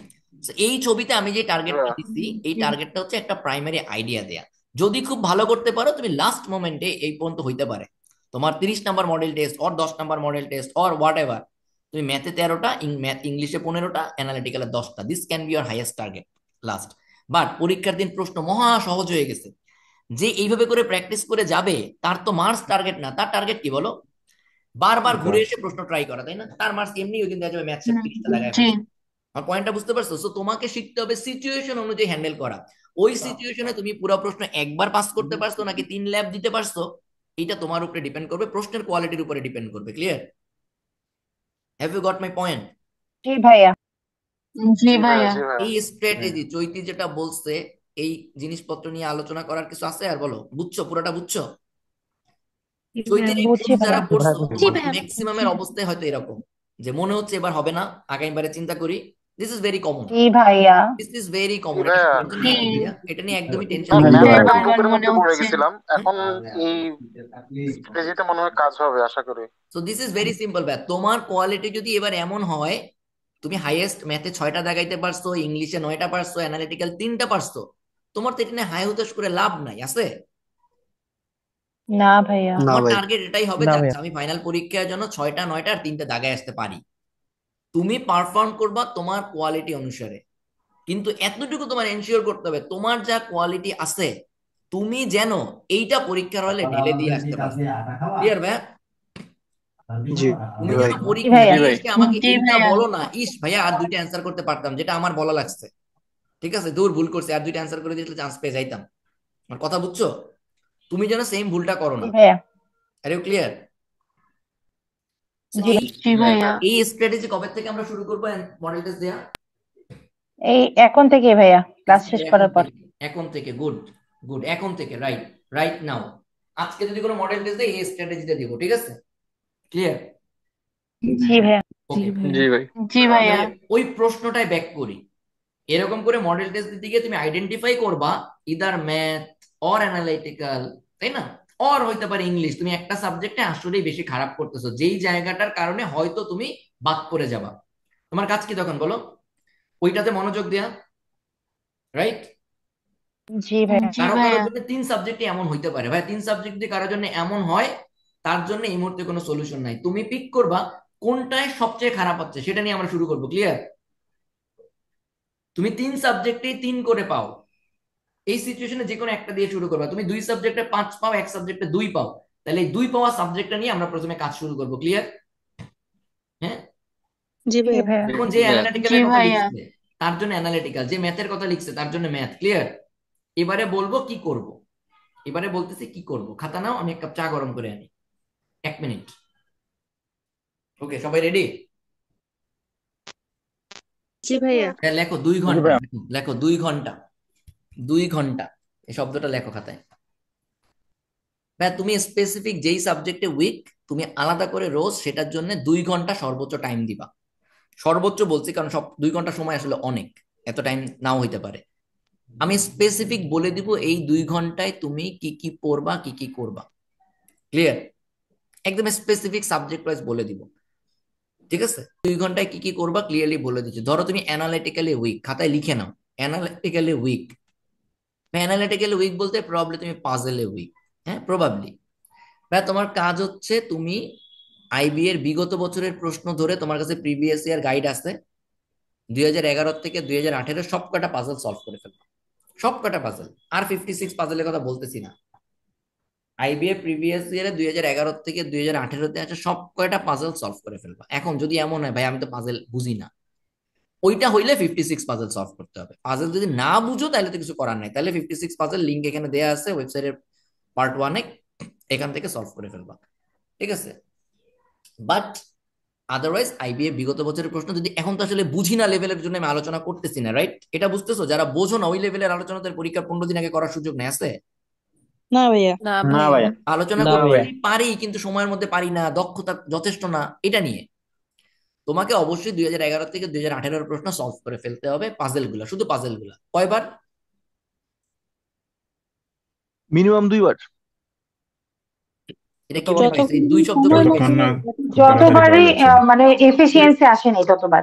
So, এই ছবিতে আমি যে টার্গেটটা দিচ্ছি, এই জি টার্গেটটা হচ্ছে একটা প্রাইমারি আইডিয়া দেয়া। যদি খুব ভালো করতে পারো তুমি লাস্ট মোমেন্টে এই পর্যন্ত হইতে পারে তোমার 30 number model test or 10 number model test or what ever, তুমি ম্যাথে 13টা, ম্যাথ ইংলিশে 15টা, অ্যানালিটিক্যালে 10টা, this can be your highest target last. But পরীক্ষার দিন প্রশ্ন মহা সহজ হয়ে গেছে। যে এইভাবে করে প্র্যাকটিস করে যাবে তার তো মার্কস টার্গেট না, তার টার্গেট কি বলো? বারবার ঘুরে এসে প্রশ্ন ট্রাই করা, তাই না? তার মার্কস এমনি ওই দিন দেখা যাবে ম্যাথ 30টা লাগায় জি ফেলছে। আমার পয়েন্টটা বুঝতে পারছো? সো তোমাকে শিখতে হবে সিচুয়েশন অনুযায়ী হ্যান্ডেল করা। ওই সিচুয়েশনে তুমি পুরো প্রশ্ন একবার পাস করতে পারছো নাকি 3 ল্যাব দিতে পারছো, এটা তোমার উপরে ডিপেন্ড করবে, প্রশ্নের কোয়ালিটির উপরে ডিপেন্ড করবে। Clear? Have you got my point? জি ভাইয়া। জি ভাইয়া। এই জি ভাই। স্ট্র্যাটেজি চৈতি যেটা বলছে, এই জিনিসপত্র নিয়ে আলোচনা করার কিছু আছে আর? বলো, বুঝছো? পুরোটা বুঝছো? চৈতির এই বুঝছি কোর্স যারা ভাইয়া। পড়ছো জি তোমাদের ভাইয়া। ম্যাক্সিমামের অবস্থায় হয়তো এরকম, যে মনে হচ্ছে এবার হবে না, আগামীবারে চিন্তা করি। This is very common. জি ভাইয়া। This is very common. এটা টেনশন জি নিও না ভাইয়া, এটা নিয়ে একদমই টেনশন জি নিও না। ভাইয়া, বারবার মনে হচ্ছে। So this is very simple ভাইয়া। তোমার কোয়ালিটি যদি এবার এমন হয়, তুমি হাইয়েস্ট ম্যাথে 6টা দেখাইতে পারছো, ইংলিশে 9টা পারছো, অ্যানালিটিক্যাল 3টা পারছো, তোমার তো এটা নিয়ে হাই হুতাশ করে লাভ নাই আছে। না ভাইয়া। না তোমার ভাই। টার্গেট এটাই হবে না যে ভাইয়া। আচ্ছা, আমি ফাইনাল পরীক্ষার জন্য 6টা 9টা আর 3টা দাগায় আসতে পারি। তুমি পারফর্ম করবা তোমার কোয়ালিটি অনুসারে, কিন্তু এতটুকু তোমার এনশিওর করতে হবে তোমার যা কোয়ালিটি আছে তুমি যেন এইটা পরীক্ষার হলে ঢেলে দিয়ে আসতে পারো। ক্লিয়ার ভাই? জি। তুমি জি যেন ভাই। জি পরীক্ষা ভাইয়া। জি দিয়ে ভাই। এসে আমাকে জি এইটা ভাইয়া। বলো না, ইস ভাইয়া আর 2টা অ্যান্সার করতে পারতাম, যেটা আমার বলা লাগছে, ঠিক আছে দূর ভুল করছে, আর 2টা অ্যান্সার করে দিলে চান্স পেয়ে যাইতাম। আমার কথা বুঝছো? তুমি যেন সেম ভুলটা করো জি না। ভাইয়া। আর ইউ ক্লিয়ার? জি এই জি ভাইয়া। এই স্ট্র্যাটেজি কবে থেকে আমরা শুরু করবো মডেল টেস্ট দেয়া? এই এখন থেকে ভাইয়া, ক্লাস আচ্ছা শেষ ভাই, এখন করার পর। থেকে, এখন থেকে, গুড গুড, এখন থেকে, রাইট, রাইট নাও। আজকে যদি কোনো মডেল টেস্ট দেয় এই স্ট্র্যাটেজিটা দিব, ঠিক আছে? ক্লিয়ার? জি ভাইয়া। ওকে। জি ভাই। জি ভাইয়া। ওই প্রশ্নটাই ব্যাক করি। এরকম করে মডেল টেস্ট দিতে গিয়ে তুমি আইডেন্টিফাই করবা ইদার ম্যাথ অর অ্যানালাইটিক্যাল, তাই না? অর হইতে পারে ইংলিশ, তুমি একটা সাবজেক্টে আসলেই বেশি খারাপ করতেছো, যেই জায়গাটার কারণে হয়তো তুমি বাদ পড়ে যাবা। তোমার কাজ কি তখন বলো? ওইটাতে মনোযোগ দেয়া, রাইট? জি ভাইয়া। জি কারো কারোর ভাইয়া। জন্য 3 সাবজেক্ট এমন হইতে পারে ভাই, 3 সাবজেক্ট যদি কারোর জন্য এমন হয়, তার জন্য এই মুহূর্তে কোনো সলিউশন নাই। তুমি পিক করবা কোনটায় সবচেয়ে খারাপ হচ্ছে, সেটা নিয়ে আমরা শুরু করবো। ক্লিয়ার? তুমি 3 সাবজেক্টেই 3 করে পাও, এই সিচুয়েশনে যে কোনো একটা দিয়ে শুরু করবা। তুমি 2 সাবজেক্টে 5 পাও, এক সাবজেক্টে 2 পাও, তাহলে এই 2 পাওয়া সাবজেক্টটা নিয়ে আমরা প্রথমে কাজ শুরু করবো। ক্লিয়ার? হ্যাঁ। জি ভাইয়া। এখন যে জি ভাইয়া। জি অ্যানালিটিক্যালের কথা ভাইয়া। লিখছে তার জন্য অ্যানালিটিক্যাল, যে ম্যাথের কথা লিখছে তার জন্য ম্যাথ। ক্লিয়ার? এবারে বলবো কি করব, এবারে বলতেছি কি করব। খাতা নাও, আমি এক কাপ চা গরম করে আনি, 1 মিনিট। ওকে, সবাই রেডি? জি ভাইয়া। লেখো 2 ঘন্টা, ভাইয়া। লেখো 2 ঘন্টা, 2 ঘন্টা, এই শব্দটা লেখো খাতায়। ভাই তুমি স্পেসিফিক যেই সাবজেক্টে উইক, তুমি আলাদা করে রোজ সেটার জন্য 2 ঘন্টা সর্বোচ্চ টাইম দিবা। সর্বোচ্চ বলছি কারণ সব 2 ঘন্টা সময় আসলে অনেক, এত টাইম নাও হইতে পারে। আমি স্পেসিফিক বলে দিব এই 2 ঘন্টায় তুমি কি কি পড়বা, কি কি করবা। ক্লিয়ার? একদম স্পেসিফিক সাবজেক্ট ওয়াইজ বলে দিব, ঠিক আছে? 2 ঘন্টায় কি কি করবা ক্লিয়ারলি বলে দিচ্ছি। ধরো তুমি অ্যানালিটিক্যালি উইক, খাতায় লিখে নাও, অ্যানালিটিক্যালি উইক। অ্যানালিটিক্যাল উইক বলতে প্রবাবলি তুমি পাজেলে উইক। হ্যাঁ, প্রবাবলি। ভাই তোমার কাজ হচ্ছে তুমি আইবি এর বিগত বছরের প্রশ্ন ধরে, তোমার কাছে প্রিভিয়াস ইয়ার গাইড আছে, 2011 থেকে 2018 সব কটা পাজল সলভ করে ফেলবা, সব কটা পাজল। আর 56 পাজলের কথা বলতেছি না। আইবিএ প্রিভিয়াস ইয়ারে 2011 থেকে 2018-তে আছে সব কয়টা পাজল সলভ করে ফেলবা। এখন যদি এমন হয় ভাই আমি তো পাজল বুঝি না, ওইটা হইলে 56 পাজল সলভ করতে হবে। পাজল যদি না বুঝো তাহলে তো কিছু করার নাই, তাহলে 56 পাজল লিঙ্ক এখানে দেয়া আছে ওয়েবসাইটের পার্ট 1-এ, এখান থেকে সলভ করে ফেলবা। ঠিক আছে? বাট আদারওয়াইজ আইবিএ বিগত বছরের প্রশ্ন যদি, এখন তো আসলে বুঝি না লেভেলের জন্য আমি আলোচনা করতেছি না, রাইট? এটা বুঝতেছো, যারা বোঝো না ওই লেভেলের আলোচনা তাদের পরীক্ষার 15 দিন আগে করার সুযোগ নেই আছে। না ভাইয়া। না না ভাইয়া। ভাইয়া। আলোচনা না করতে ভাইয়া। পারি কিন্তু সময়ের মধ্যে পারি না, দক্ষতা যথেষ্ট না, এটা নিয়ে তোমাকে অবশ্যই 2011 থেকে 2018-এর প্রশ্ন সলভ করে ফেলতে হবে, পাজেল গুলা, শুধু পাজেল গুলা। কয়বার? মিনিমাম 2 বার। এটা কি যতবার মনে হয়েছে এই দুই শব্দ সময় পরে? যতক্ষণ না খুব তাড়াতাড়ি পাওয়া যতবারই যাচ্ছে। মানে এফিসিয়েন্সি আসেনি ততবার।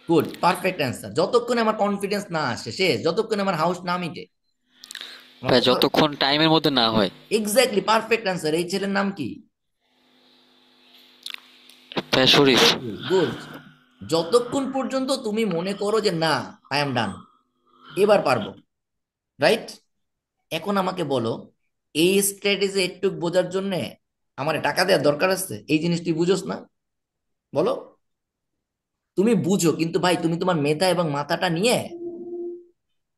Good, perfect answer. যতক্ষণে আমার কনফিডেন্স না আসে শেষ, যতক্ষণে আমার হাউস না মিটে। ভাই যতক্ষণ টাইমের মধ্যে না হয়। Exactly, perfect answer. এই ছেলের নাম কি? ভাই শরীফ। গুড। যতক্ষণ পর্যন্ত তুমি মনে করো যে না, আই এম ডান, এবার পারবো, রাইট? এখন আমাকে বলো, এই স্ট্র্যাটেজি একটু বোঝার জন্য আমার টাকা দেওয়ার দরকার আছে? এই জিনিসটি বুঝোস না? বলো। তুমি বুঝো কিন্তু ভাই তুমি তোমার মেধা এবং মাথাটা নিয়ে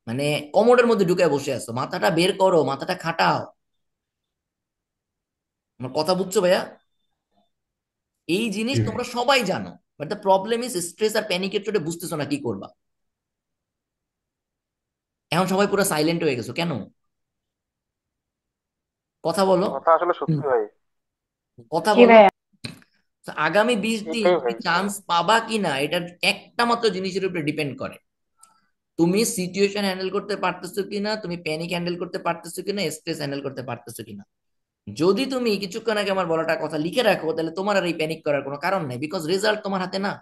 মানে কমোডের মধ্যে ঢুকে বসে আছো, মাথাটা বের করো, মাথাটা খাটাও। আমার কথা বুঝছো ভাইয়া? এই জিনিস জি ভাই। তোমরা সবাই জানো, but the problem is stress আর প্যানিকের চোটে বুঝতেছো না কি করবা। এখন সবাই পুরো সাইলেন্ট হয়ে গেছো কেন? কথা বলো, কথা আসলে সত্যি ভাই। কথা জি বলো। ভাইয়া। তো আগামী 20 দিন তুমি চান্স পাবা কিনা এটার একটা মাত্র জিনিসের উপরে ডিপেন্ড করে, তুমি সিচুয়েশন হ্যান্ডেল করতে পারতেছো কিনা, তুমি প্যানিক হ্যান্ডেল করতে পারতেছো কিনা, স্ট্রেস হ্যান্ডেল করতে পারতেছো কিনা। যদি তুমি কিছুক্ষণ আগে আমার বলাটা কথা লিখে রাখো তাহলে তোমার আর এই প্যানিক করার কোনো কারণ নেই, বিকজ রেজাল্ট তোমার হাতে না।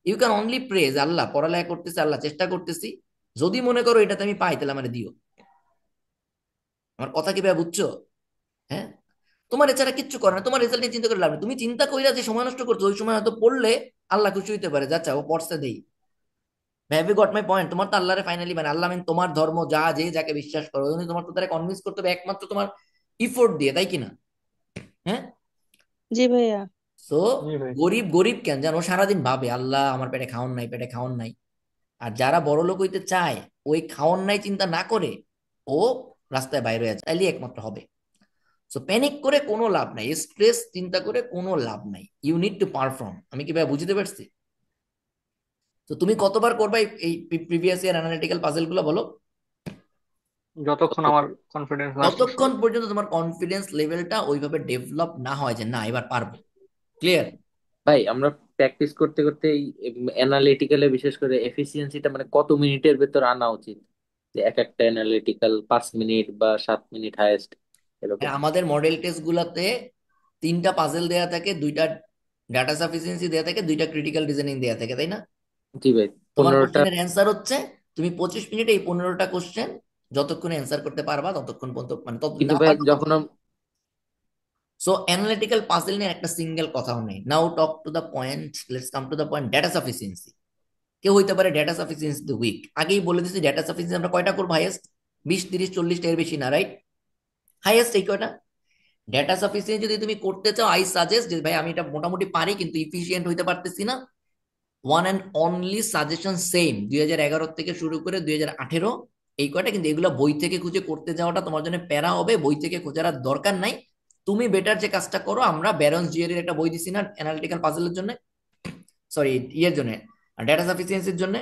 ইউ ক্যান অনলি প্রেজ আল্লাহ, পড়ালেখা করতেছি, আল্লাহ চেষ্টা করতেছি, যদি মনে করো এটাতে আমি পাই তাহলে আমার দিও। আমার কথা কি ভাই বুঝছো? হ্যাঁ, তোমার এছাড়া কিচ্ছু করে না, তোমার রেজাল্ট নিয়ে চিন্তা করে লাভ নেই। তুমি চিন্তা কইরা যে সময় নষ্ট করছো, ওই সময় হয়তো পড়লে আল্লাহ খুশি হইতে পারে, যাচ্ছা ও পড়ছে দেই। Have you got my point? তোমার তো আল্লাহরে ফাইনালি মানে আল্লাহ মানে তোমার ধর্ম, যা যে যাকে বিশ্বাস করো ওই তোমার তো তারা কনভিন্স করতে হবে একমাত্র তোমার ইফোর্ট দিয়ে, তাই কিনা? হ্যাঁ। জি ভাইয়া। সো জি ভাই। গরিব গরিব কেন জানো, ও সারাদিন ভাবে আল্লাহ আমার পেটে খাওয়ান নাই, পেটে খাওয়ান নাই। আর যারা বড় লোক হইতে চায় ওই খাওয়ান নাই চিন্তা না করে ও রাস্তায় বাইরে হয়ে যায়, তাইলে একমাত্র হবে। সো প্যানিক করে কোনো লাভ নাই, স্ট্রেস চিন্তা করে কোনো লাভ নাই, ইউ নিড টু পারফর্ম। আমি কি ভাই বুঝতে পারছি? তো তুমি কতবার করবা এই প্রিভিয়াস ইয়ার অ্যানালিটিক্যাল পাজল গুলো বলো? যতক্ষণ আমার কনফিডেন্স না আসতেছে। যতক্ষণ পর্যন্ত তোমার কনফিডেন্স লেভেলটা ওইভাবে ডেভেলপ না হয় যে না এবার পারবো। ক্লিয়ার? ভাই আমরা প্র্যাকটিস করতে করতে এই অ্যানালিটিক্যালে বিশেষ করে এফিসিয়েন্সিটা মানে কত মিনিটের ভেতর আনা উচিত, যে এক একটা অ্যানালিটিক্যাল 5 মিনিট বা 7 মিনিট হাইয়েস্ট এরকম? আমাদের মডেল টেস্ট গুলাতে 3টা পাজেল দেয়া থাকে, 2টা ডাটা সাফিসিয়েন্সি দেয়া থাকে, 2টা ক্রিটিক্যাল রিজনিং দেয়া থাকে, তাই না? জি ভাই। তোমার 15টা। কোশ্চেনের অ্যান্সার হচ্ছে তুমি 25 মিনিটে এই 15টা কোশ্চেন যতক্ষণ অ্যান্সার করতে পারবা ততক্ষণ পর্যন্ত, মানে ততদিন কিন্তু না ভাই পারবা যখন সো অ্যানালিটিক্যাল পাজল নিয়ে একটা সিঙ্গেল কথাও নেই। Now talk to the point, let's come to the point. Data sufficiency, কেউ হইতে পারে ডেটা সাফিসিয়েন্সি উইক, আগেই বলে দিচ্ছি ডেটা সাফিসিয়েন্সি আমরা কয়টা করবো হাইয়েস্ট? 20, 30, 40 এর বেশি না, রাইট? হাইয়েস্ট এই কয়টা। ডেটা সাফিসিয়েন্সি যদি তুমি করতে চাও, আই সাজেস্ট যে ভাই আমি এটা মোটামুটি পারি কিন্তু ইফিসিয়েন্ট হইতে পারতেছি না, one and only suggestion same 2011 থেকে শুরু করে 2018 এই কয়টা, কিন্তু এগুলো বই থেকে খুঁজে করতে যাওয়াটা তোমার জন্য প্যারা হবে, বই থেকে খোঁজার আর দরকার নাই। তুমি বেটার যে কাজটা করো, আমরা ব্যারন্স জিয়ারের একটা বই দিছি না অ্যানালিটিক্যাল পাজলের জন্য, সরি ইয়ের জন্য, ডেটা সাফিসিয়েন্সির জন্য,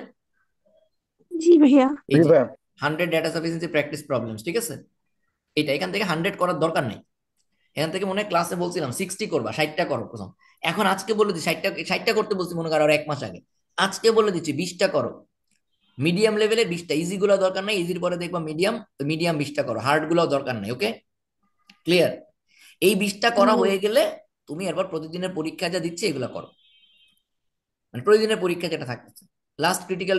জি ভাইয়া। এই জি যে ভাই। 100 ডেটা সাফিসিয়েন্সি প্র্যাকটিস প্রবলেমস, ঠিক আছে? এটা এখান থেকে 100 করার দরকার নেই। এখান থেকে মনে হয় ক্লাসে বলছিলাম 60 করবা, 60টা করো প্রথম। এখন আজকে বলে দিচ্ছি 60টা করতে বলছি মনে করো আর 1 মাস আগে, আজকে বলে দিচ্ছি 20টা করো। মিডিয়াম লেভেলের 20টা, ইজি গুলো দরকার নাই, ইজির পরে দেখবা মিডিয়াম, মিডিয়াম 20টা করো, হার্ড গুলো দরকার নাই। ওকে, ক্লিয়ার? এই 20টা করা হয়ে গেলে তুমি এরপর প্রতিদিনের পরীক্ষা যা দিচ্ছে এগুলো করো, মানে প্রতিদিনের পরীক্ষা যেটা থাকতেছে, লাস্ট ক্রিটিক্যাল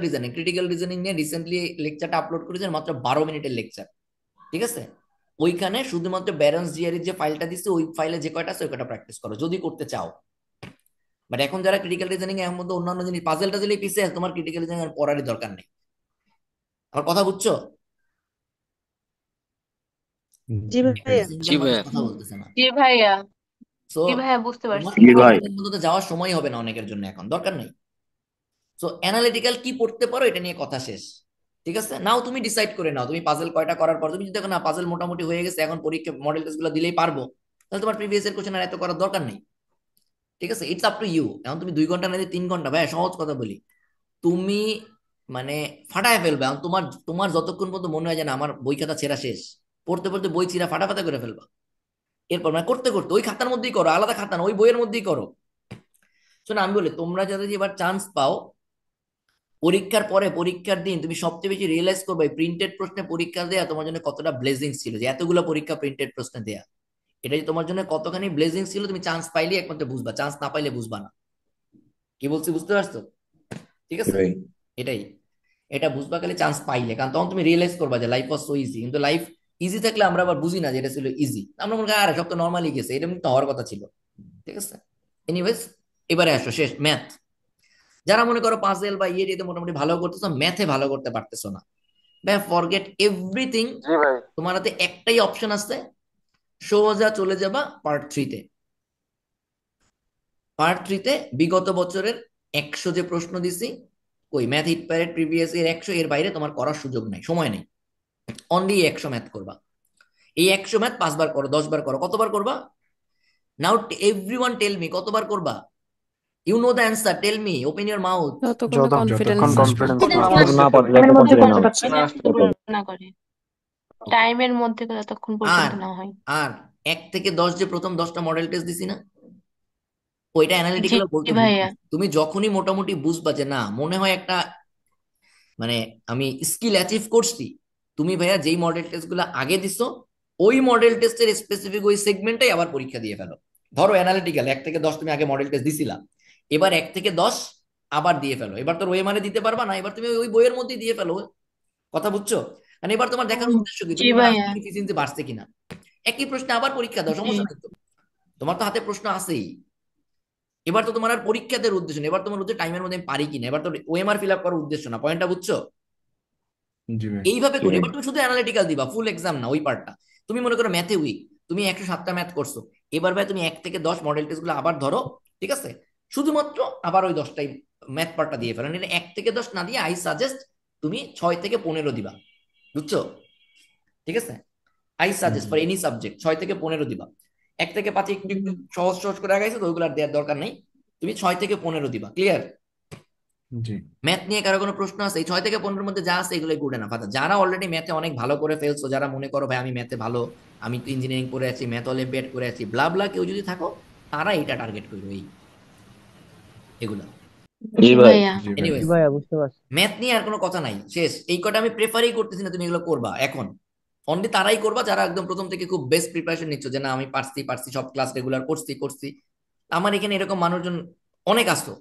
রিজনিং নিয়ে রিসেন্টলি লেকচারটা আপলোড করেছেন, মাত্র 12 মিনিটের লেকচার। ঠিক আছে, ওইখানে শুধুমাত্র ব্যারন্স জিআরের যে ফাইলটা দিচ্ছে ওই ফাইলে যে কয়টা আছে ওই কয়টা প্র্যাকটিস করো যদি করতে চাও। বাট এখন যারা ক্রিটিক্যাল রিজনিং এর মধ্যে অন্যান্য জিনিস পাজেল টাজেল পিছিয়ে আছে, তোমার ক্রিটিক্যাল রিজনিং আর পড়ারই দরকার নেই। আমার কথা বুঝছো? জি ভাইয়া। জি মানুষ ভাইয়া। কথা বলতেছে না। জি ভাইয়া। সো জি ভাইয়া, বুঝতে তোমার পারছি। জি ভাই। ওদের মধ্যে যাওয়ার সময় হবে না অনেকের জন্য, এখন দরকার নেই। সো অ্যানালিটিক্যাল কি পড়তে পারো এটা নিয়ে কথা শেষ। ঠিক আছে, নাও তুমি ডিসাইড করে নাও তুমি পাজল কয়টা করার পর তুমি যদি দেখো না পাজল মোটামুটি হয়ে গেছে, এখন পরীক্ষা মডেল টেস্ট গুলো দিলেই পারবো, তাহলে তোমার প্রিভিয়াস এর কোশ্চেন আর এত করার দরকার নেই। ঠিক আছে, ইটস আপ টু ইউ। এখন তুমি 2 ঘন্টা না দিয়ে 3 ঘন্টা, ভাই সহজ কথা বলি, তুমি মানে ফাটায় ফেলবে। এখন তোমার তোমার যতক্ষণ পর্যন্ত মনে হয় যে না আমার বই খাতা ছেঁড়া শেষ, পড়তে পড়তে বই ছিঁড়া ফাটা ফাটা করে ফেলবা। এরপর মানে করতে করতে ওই খাতার মধ্যেই করো, আলাদা খাতা না, ওই বইয়ের মধ্যেই করো। শোনো আমি বলি, তোমরা যাতে যে এবার চান্স পাও, পরীক্ষার পরে পরীক্ষার দিন তুমি সবচেয়ে বেশি রিয়েলাইজ করবে প্রিন্টেড প্রশ্নে পরীক্ষা দেয়া তোমার জন্য কতটা ব্লেজিং ছিল, যে এতগুলো পরীক্ষা প্রিন্টেড প্রশ্নে দেয়া এটা যে তোমার জন্য কতখানি ব্লেজিং ছিল, তুমি চান্স পাইলে একমাত্র বুঝবা, চান্স না পাইলে বুঝবা না। কি বলছি বুঝতে পারছো? ঠিক জি আছে, ভাই। এটাই, এটা বুঝবা খালি চান্স পাইলে, কারণ তখন তুমি রিয়েলাইজ করবা যে লাইফ ওয়াজ সো ইজি। কিন্তু লাইফ ইজি থাকলে আমরা আবার বুঝি না যে এটা ছিল ইজি, আমরা মনে করি আরে সব তো নর্মালি গেছে, এরকম তো হওয়ার কথা ছিল। ঠিক আছে, এনিওয়েজ, এবারে আসো শেষ ম্যাথ। যারা মনে করো পাজেল বা ইয়ে মোটামুটি ভালো করতেছো, ম্যাথে ভালো করতে পারতেছো না, ভাই ফরগেট এভরিথিং। জি ভাই। তোমার হাতে একটাই অপশন আছে, সোজা চলে যাবা পার্ট 3-তে। পার্ট 3-তে বিগত বছরের 100 যে প্রশ্ন দিছি, ওই ম্যাথ হিট প্যারেড প্রিভিয়াস এর 100, এর বাইরে তোমার করার সুযোগ নাই, সময় নেই। অনলি 100 ম্যাথ করবা। এই 100 ম্যাথ 5 বার করো, 10 বার করো, কতবার করবা? নাও এভরিওয়ান টেল মি কতবার করবা? You know the answer, tell me, open your mouth. যতক্ষণ যতক্ষণ কনফিডেন্স কনফিডেন্স না না না পারলে টাইমের মধ্যে বলে করতে নাও। পারছি না। না করে টাইমের মধ্যে যতক্ষণ আর পর্যন্ত না হয়। আর 1 থেকে 10 যে প্রথম 10টা মডেল টেস্ট দিছি না, ওইটা জি অ্যানালিটিক্যাল বলতে ভুল ভাইয়া। করছি। তুমি যখনই মোটামুটি বুঝবা যে না মনে হয় একটা মানে আমি স্কিল অ্যাচিভ করছি, তুমি ভাইয়া যেই মডেল টেস্ট গুলো আগে দিছো ওই মডেল টেস্টের স্পেসিফিক ওই সেগমেন্টটাই আবার পরীক্ষা দিয়ে ফেলো। ধরো অ্যানালিটিক্যাল 1 থেকে 10 তুমি আগে মডেল টেস্ট দিছিলা, এবার 1 থেকে 10 আবার দিয়ে ফেলো। এবার তোর ওই মানে দিতে পারবা না, এবার তুমি ওই বইয়ের মধ্যেই দিয়ে ফেলো। কথা বুঝছো? মানে এবার তোমার দেখার উদ্দেশ্য কি, জি তুমি ভাইয়া। এফিসিয়েন্সি বাড়ছে কিনা। একই প্রশ্নে আবার পরীক্ষা দাও, জি সমস্যা নেই তো, তোমার তো হাতে প্রশ্ন আছেই। এবার তো তোমার আর পরীক্ষাদের উদ্দেশ্য নেই, এবার তোমার উদ্দেশ্য টাইমের মধ্যে আমি পারি কিনা, এবার তো ওএমআর ফিল আপ করার উদ্দেশ্য না। পয়েন্টটা বুঝছো? জি ভাই। এইভাবে জি করি। ভাই। এবার তুমি শুধু অ্যানালিটিক্যাল দিবা, ফুল এক্সাম না ওই পার্টটা। তুমি মনে করো ম্যাথে উইক, তুমি 107টা ম্যাথ করছো, এবার ভাই তুমি 1 থেকে 10 মডেল টেস্ট গুলো আবার ধরো। ঠিক আছে, শুধুমাত্র আবার ওই 10টাই ম্যাথ পার্টটা দিয়ে ফেলো। 1 থেকে 10 না দিয়ে আই সাজেস্ট তুমি 6 থেকে 15 দিবা। বুঝছো? ঠিক আছে, I suggest for any subject 6 থেকে 15 দিবা। 1 থেকে 5 একটু একটু সহজ সহজ করে আগাইছে তো ওইগুলো আর দেওয়ার দরকার নেই, তুমি 6 থেকে 15 দিবা। ক্লিয়ার? জি ম্যাথ নিয়ে কারো কোনো প্রশ্ন আছে? এই 6 থেকে 15 মধ্যে যা আছে এগুলোই গুড এনাফ। যারা অলরেডি ম্যাথে অনেক ভালো করে ফেলছো, যারা মনে করো ভাই আমি ম্যাথে ভালো, আমি তো ইঞ্জিনিয়ারিং করে আছি, ম্যাথ অলিম্পিয়াড করে আছি, ব্লা ব্লা, কেউ যদি থাকো তারা এটা টার্গেট করবে, এই এগুলা। জি জি ভাই। ভাইয়া। জি ভাই। এনিওয়েজ, ভাইয়া বুঝতে পারছি। ম্যাথ নিয়ে আর কোনো কথা নাই, শেষ। এই কটা আমি প্রেফারই করতেছি না তুমি এগুলো করবা এখন। অনলি তারাই করবা যারা একদম প্রথম থেকে খুব বেস্ট প্রিপারেশন নিচ্ছ, যে না আমি পারছি পারছি, সব ক্লাস রেগুলার করছি করছি। আমার এখানে এরকম মানুষজন অনেক আসতো,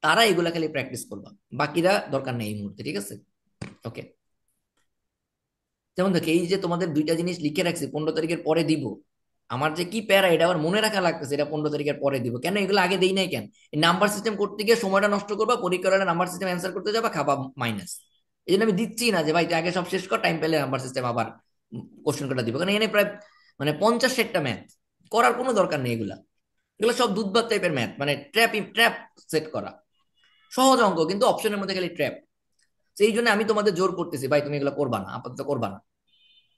তারা এগুলা খালি প্র্যাকটিস করবা, বাকিরা দরকার নেই এই মুহূর্তে। ঠিক আছে, ওকে। যেমন দেখো, এই যে তোমাদের 2টা জিনিস লিখে রাখছি 15 তারিখের পরে দিব, আমার যে কি প্যারা, এটা আবার মনে রাখা লাগতেছে এটা 15 তারিখের পরে দিব কেন, এগুলো আগে দেই নাই কেন? এই নাম্বার সিস্টেম করতে গিয়ে সময়টা নষ্ট করবা, পরীক্ষার হলে নাম্বার সিস্টেম অ্যান্সার করতে যাবা, খাবা মাইনাস। এই জন্য আমি দিচ্ছি না যে ভাই তুই আগে সব শেষ কর, টাইম পেলে নাম্বার সিস্টেম আবার কোশ্চেন কটা দিব, কারণ এখানে প্রায় মানে 50-60টা ম্যাথ করার কোনো দরকার নেই। এগুলা এগুলো সব দুধভাত টাইপের ম্যাথ, মানে ট্র্যাপ ট্র্যাপ সেট করা, সহজ অঙ্ক কিন্তু অপশনের মধ্যে খালি ট্র্যাপ। সেই জন্য আমি তোমাদের জোর করতেছি ভাই তুমি এগুলো করবা না, আপাতত করবা না।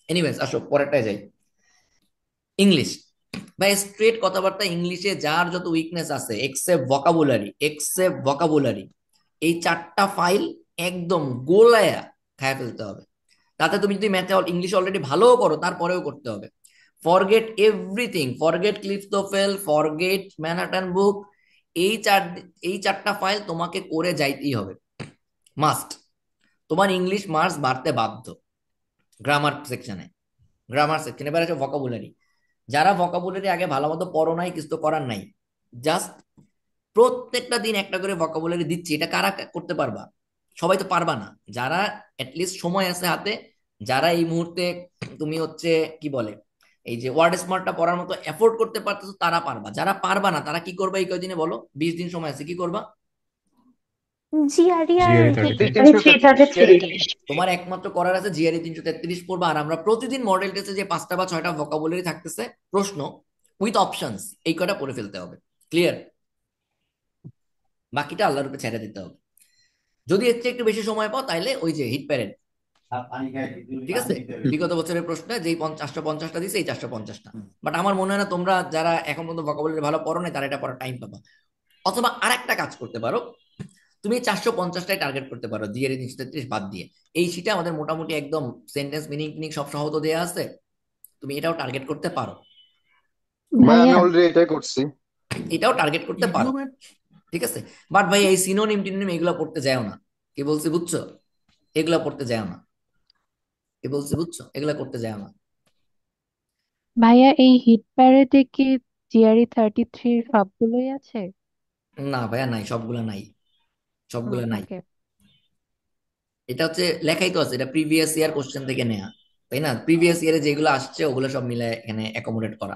এনিওয়েজ, আসো পরেরটায় যাই। ইংলিশ, ভাই স্ট্রেট কথাবার্তা ইংলিশে যার যত উইকনেস আছে, এক্সেপ্ট ভোকাবুলারি, এই 4টা ফাইল একদম গোলায়া খায় ফেলতে হবে। তাতে তুমি যদি ম্যাথে ইংলিশ অলরেডি ভালোও করো তারপরেও করতে হবে। Forget everything, forget Cliffs TOEFL, forget Manhattan book, এই চার এই 4টা ফাইল তোমাকে করে যাইতেই হবে, মাস্ট। তোমার ইংলিশ মার্কস বাড়তে বাধ্য। গ্রামার সেকশনে এবার আছে ভোকাবুলারি। যারা ভোকাবুলারি আগে ভালো মতো পড়ো নাই, কিছু তো করার নাই, জাস্ট প্রত্যেকটা দিন একটা করে ভোকাবুলারি দিচ্ছি, এটা কারা করতে পারবা? সবাই তো পারবা না। যারা লিস্ট সময় আছে হাতে, যারা এই মুহূর্তে তুমি হচ্ছে কি বলে এই যে ওয়ার্ড স্মার্টটা পড়ার মতো এফোর্ড করতে পারতেছো তারা পারবা। যারা পারবা না তারা কি করবা? এই কয়দিনে বলো, 20 দিন সময় আছে, কি করবা? জিআরই আর জিআরই হিস্ট্রি 33 তোমার একমাত্র করার আছে জিআরই 333 পড়বা। আর আমরা প্রতিদিন মডেল টেস্টে যে 5টা বা 6টা ভোকাবুলারি থাকতেছে প্রশ্ন উইথ অপশনস, এই কয়টা পড়ে ফেলতে হবে। ক্লিয়ার? বাকিটা আল্লাহর উপরে ছেড়ে দিতে হবে। যদি এর চেয়ে একটু বেশি সময় পাও তাহলে ওই যে হিট প্যারেড, ঠিক আছে, বিগত বছরের প্রশ্ন যেই 450টা দিছে এই 450টা। বাট আমার মনে হয় না তোমরা যারা এখন পর্যন্ত ভোকাবুলারি ভালো পড়ো না তারা এটা পড়ার টাইম পাবা। অথবা আরেকটা কাজ করতে পারো, তুমি 450টাই টার্গেট করতে পারো জিআরই 333 বাদ দিয়ে। এই শীটে আমাদের মোটামুটি একদম সেন্টেন্স মিনিং টিনিং সব সহজ দেয়া আছে, তুমি এটাও টার্গেট করতে পারো। ভাই আমি ভাইয়া অলরেডি এটাই করছি। এটাও টার্গেট করতে পারো, ঠিক আছে। বাট ভাই এই সিনোনিম টিনোনিম এগুলো পড়তে যাও না, কি বলছি বুঝছো? এগুলা পড়তে যাও না, কি বলছি বুঝছো? এগুলা করতে যাও না। ভাইয়া এই হিট প্যারেডে কি জিআরই 33 সবগুলোই আছে? না ভাইয়া নাই, সবগুলা নাই, সবগুলা নাই। ওকে। এটা হচ্ছে লেখাই তো আছে, এটা প্রিভিয়াস ইয়ার কোশ্চেন থেকে নেয়া, তাই না? প্রিভিয়াস ইয়ারে যেগুলো আসছে ওগুলো সব মিলে এখানে অ্যাকোমোডেট করা।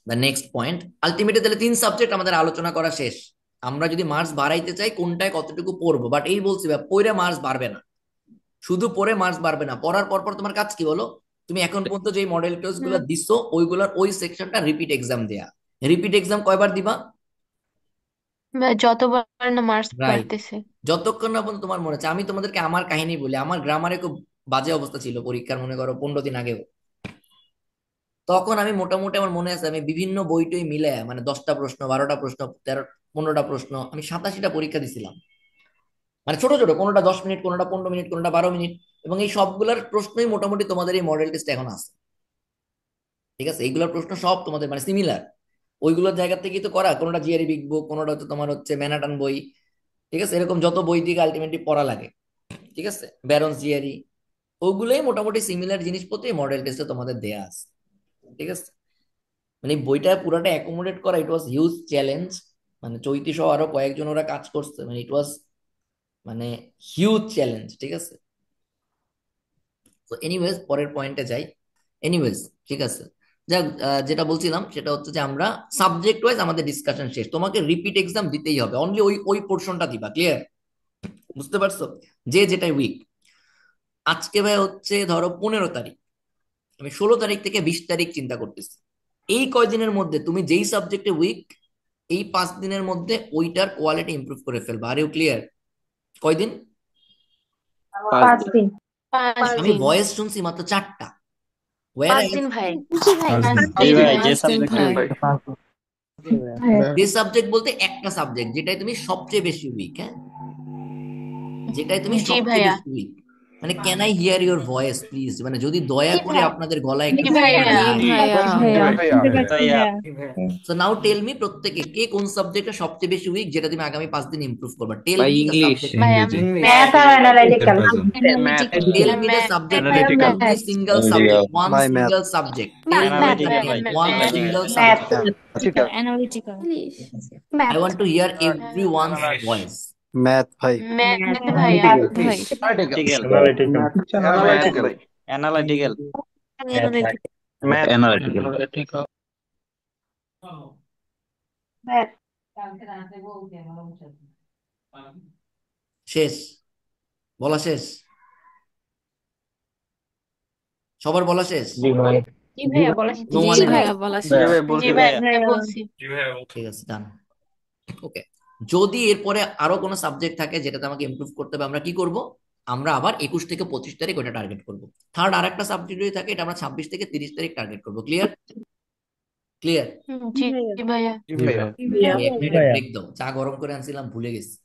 দ্য নেক্সট পয়েন্ট, আলটিমেটলি তাহলে 3 সাবজেক্ট আমাদের আলোচনা করা শেষ। আমরা যদি মার্কস বাড়াইতে চাই কোনটায় কতটুকু পড়বো, বাট এই বলছি ভাই পড়ে মার্কস বাড়বে না, শুধু পড়ে মার্কস বাড়বে না। পড়ার পর পর তোমার কাজ কি বলো? তুমি এখন পর্যন্ত যে মডেল টেস্ট গুলো দিছো ওইগুলোর ওই সেকশনটা রিপিট এক্সাম দেয়া। রিপিট এক্সাম কয়বার দিবা? যতবার না মার্কস রাইট, বাড়তেছে। যতক্ষণ না পর্যন্ত তোমার মনে হচ্ছে। আমি তোমাদেরকে আমার কাহিনী বলি, আমার গ্রামারে খুব বাজে অবস্থা ছিল পরীক্ষার, মনে করো 15 দিন আগেও। তখন আমি মোটামুটি আমার মনে আছে আমি বিভিন্ন বই টই মিলে মানে 10টা প্রশ্ন, 12টা প্রশ্ন, 15টা প্রশ্ন, আমি 87টা পরীক্ষা দিছিলাম। মানে ছোট ছোট, কোনোটা 10 মিনিট, কোনোটা 15 মিনিট, কোনোটা 12 মিনিট। এবং এই সবগুলোর প্রশ্নই মোটামুটি তোমাদের এই মডেল টেস্ট এখন আছে, ঠিক আছে। এইগুলোর প্রশ্ন সব তোমাদের মানে সিমিলার, ওইগুলোর জায়গা থেকেই তো করা। কোনোটা জিআরই বিগ বুক, কোনোটা হচ্ছে তোমার হচ্ছে ম্যানাটান বই, ঠিক আছে। এরকম যত বই দিকে আলটিমেটলি পড়া লাগে, ঠিক আছে, ব্যারন্স জিআরই, ওগুলোই মোটামুটি সিমিলার জিনিসপত্র মডেল টেস্টে তোমাদের দেয়া আছে, ঠিক আছে। মানে এই বইটা পুরাটা অ্যাকোমোডেট করা ইট ওয়াজ হিউজ চ্যালেঞ্জ। মানে চৈতি সহ আরো কয়েকজন ওরা কাজ করছে, মানে ইট ওয়াজ মানে হিউজ চ্যালেঞ্জ, ঠিক আছে। তো এনিওয়েজ পরের পয়েন্টে যাই। এনিওয়েজ ঠিক আছে, যাক, যেটা বলছিলাম সেটা হচ্ছে যে আমরা সাবজেক্ট ওয়াইজ আমাদের ডিসকাশন শেষ। তোমাকে রিপিট এক্সাম দিতেই হবে, অনলি ওই ওই পোর্শনটা দিবা। ক্লিয়ার? বুঝতে পারছো? যে যেটাই উইক। আজকে ভাই হচ্ছে ধরো 15 তারিখ, আমি 16 তারিখ থেকে 20 তারিখ চিন্তা করতেছি। এই কয়দিনের মধ্যে তুমি যেই সাবজেক্টে উইক, এই 5 দিনের মধ্যে ওইটার কোয়ালিটি ইমপ্রুভ করে ফেলবা। Are you clear? কয়দিন? 5 দিন। 5 দিন। 5 আমি দিন। ভয়েস শুনছি মাত্র 4টা। ওয়ার 5 দিন ভাই। জি ভাই 5 দিন 5 দিন। যে সাবজেক্ট ভাই যে সাবজেক্ট বলতে একটা সাবজেক্ট যেটাই তুমি সবচেয়ে বেশি উইক, হ্যাঁ, যেটাই তুমি জি সবচেয়ে ভাইয়া। বেশি উইক। মানে can I here your voice please? মানে যদি দয়া জি করে ভাই। আপনাদের গলায় জি একটু ভাইয়া। ভাইয়া শুনতে পাচ্ছি ভাইয়া। সো নাও টেল মি প্রত্যেকে কে কোন সাবজেক্টে সবচেয়ে বেশি উইক, যেটা তুমি আগামী 5 দিন ইমপ্রুভ করবা। টেল ভাই মি দ্য ইংলিশ। সাবজেক্ট, ভাইয়া ইংরেজি ম্যাথ আর analytical. Tell me the subject name, math. only single subject, one ভাই math single subject, tell me math the name, one single math subject. Analytical. I want to hear everyone's voice. Math ভাই math ভাইয়া। ভাই analytical math. শেষ, বলা শেষ, সবার বলা শেষ। জি ভাইয়া বলা No জি one ভাইয়া else? বলা জি ভাইয়া বলছি। ঠিক আছে, ডান। ওকে, যদি এরপরে আরো কোনো সাবজেক্ট থাকে যেটাতে আমাকে ইমপ্রুভ করতে হবে, আমরা কি করব? আমরা আবার 21 থেকে 25 তারিখ ওটা টার্গেট করব। থার্ড আর একটা সাবজেক্ট যদি থাকে এটা আমরা 26 থেকে 30 তারিখ টার্গেট করব। ক্লিয়ার? ক্লিয়ার? জি ভাইয়া। এক মিনিট ব্রেক দাও, চা গরম করে আনছিলাম ভুলে গেছি।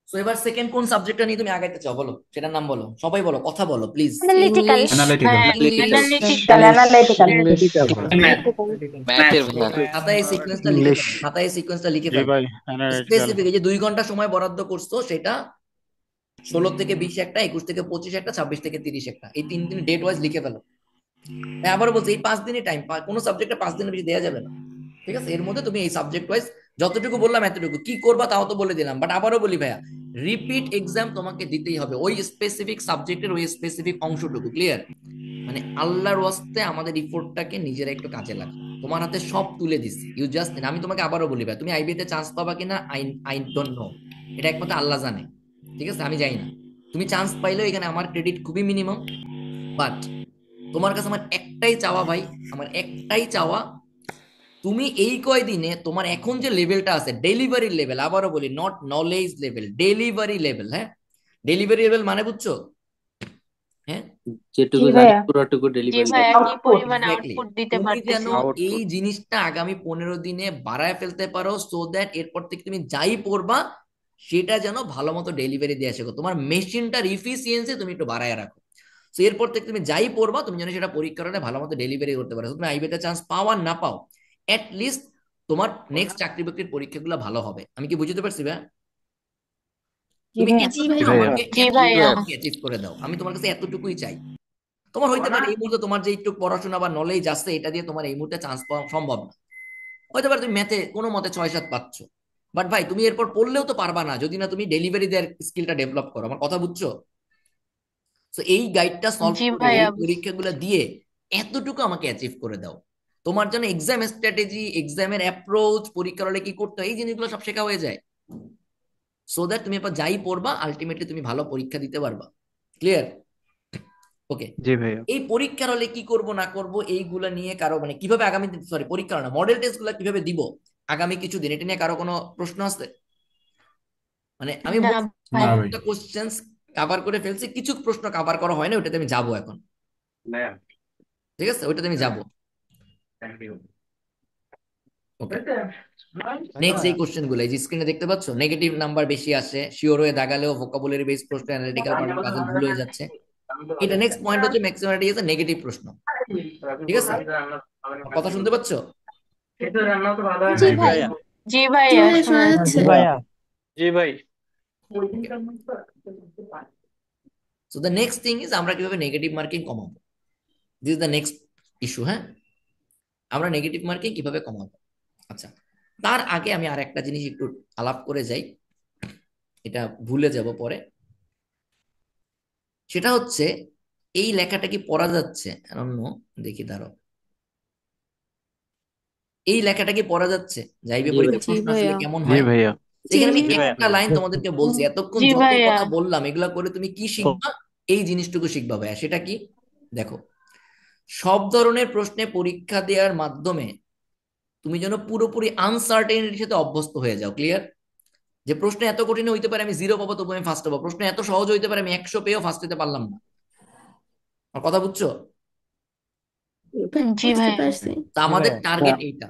সো এবার সেকেন্ড কোন সাবজেক্টটা নিয়ে তুমি আগাইতে চাও বলো, সেটার নাম বলো, সবাই বলো, কথা বলো প্লিজ। অ্যানালিটিক্যাল। Analytical analytical. ম্যাথের ভাইয়া। খাতায় এই সিকোয়েন্সটা লিখে ফেলো, খাতায় এই সিকোয়েন্সটা লিখে ফেলো। স্পেসিফিক এই যে 2 ঘন্টা সময় বরাদ্দ করছো সেটা 16 থেকে 20 একটা, 21 থেকে 25 একটা, 26 থেকে 30 একটা, এই 3 দিন ডেট ওয়াইজ লিখে ফেলো। আবারও বলছি এই 5 দিনই টাইম, কোনো সাবজেক্টে 5 দিনের বেশি দেওয়া যাবে না। ঠিক আছে, এর মধ্যে তুমি এই সাবজেক্ট ওয়াইজ যতটুকু বললাম এতটুকু কি করবা তাও তো বলে দিলাম, বাট আবারও বলি ভাইয়া, রিপিট এক্সাম তোমাকে দিতেই হবে ওই স্পেসিফিক সাবজেক্টের ওই স্পেসিফিক অংশটুকু। ক্লিয়ার? মানে আল্লাহর ওয়াস্তে আমাদের ইফোর্টটাকে নিজেরা একটু কাজে লাগাও। তোমার হাতে সব তুলে দিছি, ইউ জাস্ট, আমি তোমাকে আবারও বলি ভাই, তুমি আইবিতে চান্স পাবা কিনা আই আই ডোন্ট নো, এটা একমাত্র আল্লাহ জানে। ঠিক আছে, আমি জানি না। তুমি চান্স পাইলেও এখানে আমার ক্রেডিট খুবই মিনিমাম, বাট তোমার কাছে আমার একটাই চাওয়া ভাই, আমার একটাই চাওয়া, তুমি এই কয়দিনে তোমার এখন যে লেভেলটা আছে ডেলিভারি লেভেল, আবারও বলি not knowledge level, delivery level, হ্যাঁ ডেলিভারি লেভেল মানে বুঝছো? হ্যাঁ, যেটুকু জি জানি ভাইয়া। পুরোটুকু জি ডেলিভারি ভাইয়া করতে কি হবে। পরিমাণ এক্স্যাক্টলি, আউটপুট দিতে তুমি যেন পারতেছি। এই আউটপুট। জিনিসটা আগামী 15 দিনে বাড়ায় ফেলতে পারো, সো দ্যাট এরপর থেকে তুমি যাই পড়বা সেটা যেন ভালো মতো ডেলিভারি দিয়ে আসে, তোমার মেশিনটার ইফিসিয়েন্সি তুমি একটু বাড়ায় রাখো। তো এরপর থেকে তুমি যাই পড়বা তুমি যেন সেটা পরীক্ষার হলে ভালো মতো ডেলিভারি করতে পারো। তুমি আইবিতে চান্স পাও আর না পাও, এট লিস্ট তোমার নেক্সট চাকরি বাকরির পরীক্ষাগুলো ভালো হবে। আমি কি বুঝতে পারছি ভাই? জি তুমি ভাইয়া। এতটুকু জি ভাইয়া। আমাকে জি এতটুকু ভাইয়া। আমাকে অ্যাচিভ করে দাও, আমি তোমার কাছে এতটুকুই চাই। তোমার হইতে পারে এই মুহূর্তে তোমার যে একটু পড়াশোনা বা নলেজ আছে এটা দিয়ে তোমার এই মুহূর্তে চান্স পাওয়া সম্ভব না, হয়তো পারে তুমি ম্যাথে কোনো মতে 6-7 পাচ্ছ, বাট ভাই তুমি এরপর পড়লেও তো পারবা না যদি না তুমি ডেলিভারি দেওয়ার স্কিলটা ডেভেলপ করো। আমার কথা বুঝছো? তো এই গাইডটা সলভ জি করে এই ভাইয়া পরীক্ষাগুলো দিয়ে এতটুকু আমাকে অ্যাচিভ করে দাও। তোমার জন্য এক্সাম স্ট্র্যাটেজি, এক্সামের অ্যাপ্রোচ, পরীক্ষার হলে কি করতে হয় এই জিনিসগুলো সব শেখা হয়ে যায়, সো দ্যাট তুমি এবার যাই পড়বা আলটিমেটলি তুমি ভালো পরীক্ষা দিতে পারবা। ক্লিয়ার? ওকে। জি ভাইয়া। এই পরীক্ষার হলে কি করব না করব এইগুলা নিয়ে কারো মানে কিভাবে আগামী, সরি পরীক্ষা না, মডেল টেস্ট গুলা কিভাবে দিব আগামী কিছুদিন, এটা নিয়ে কারো কোনো প্রশ্ন আছে? মানে আমি না না ভাই। ভাই। কোশ্চেন্স কাভার করে ফেলছি, কিছু প্রশ্ন কাভার করা হয় না, ওটাতে আমি যাবো এখন। ঠিক আছে, ওইটাতে আমি যাবো। ওকে, নেক্সট এই কোশ্চেন গুলো এই যে স্ক্রিনে দেখতে পাচ্ছ, নেগেটিভ নাম্বার বেশি আসে, শিওর হয়ে দাগালেও ভোকাবুলারি বেস প্রশ্ন, অ্যানালিটিক্যাল পার্ট পাজল ভুল হয়ে যাচ্ছে। এটা নেক্সট পয়েন্ট হচ্ছে ম্যাক্সিমাম আছে নেগেটিভ প্রশ্ন। ঠিক আছে, কথা শুনতে পাচ্ছ? জি জি ভাই। ভাইয়া। জি জি ভাইয়া ভাইয়া শোনা শোনা যাচ্ছে। যাচ্ছে। ভাইয়া। জি ভাই। So the next thing is আমরা কিভাবে নেগেটিভ মার্কিং কমাবো, this is the next issue. হ্যাঁ, আমরা নেগেটিভ মার্কিং কিভাবে কমাবো। আচ্ছা, তার আগে আমি আর একটা জিনিস একটু আলাপ করে যাই, এটা ভুলে যাব পরে। সেটা হচ্ছে এই লেখাটা কি পড়া যাচ্ছে? অন্য দেখি, দাঁড়াও, এই লেখাটা কি পড়া যাচ্ছে? যাইবে জি ভাই। পরীক্ষার জি প্রশ্ন আসলে ভাইয়া। কেমন জি হয়? ভাইয়া। জি এখানে আমি জি ভাইয়া। একটা লাইন তোমাদেরকে বলছি, এতক্ষণ জি যত ভাইয়া। কথা বললাম এগুলা করে তুমি কি শিখবা, এই জিনিসটুকু শিখবা ভাইয়া। সেটা কি? দেখো, সব ধরনের প্রশ্নে পরীক্ষা দেওয়ার মাধ্যমে তুমি যেন পুরোপুরি আনসার্টেনিটির সাথে অভ্যস্ত হয়ে যাও। ক্লিয়ার? যে প্রশ্ন এত কঠিন হইতে পারে আমি 0 পাবো তবু আমি ফার্স্ট হবো, প্রশ্ন এত সহজ হইতে পারে আমি 100 পেয়েও ফার্স্ট হতে পারলাম না। আমার কথা বুঝছো? জি বুঝতে ভাইয়া। পারছি। তা জি আমাদের ভাইয়া। টার্গেট এইটা,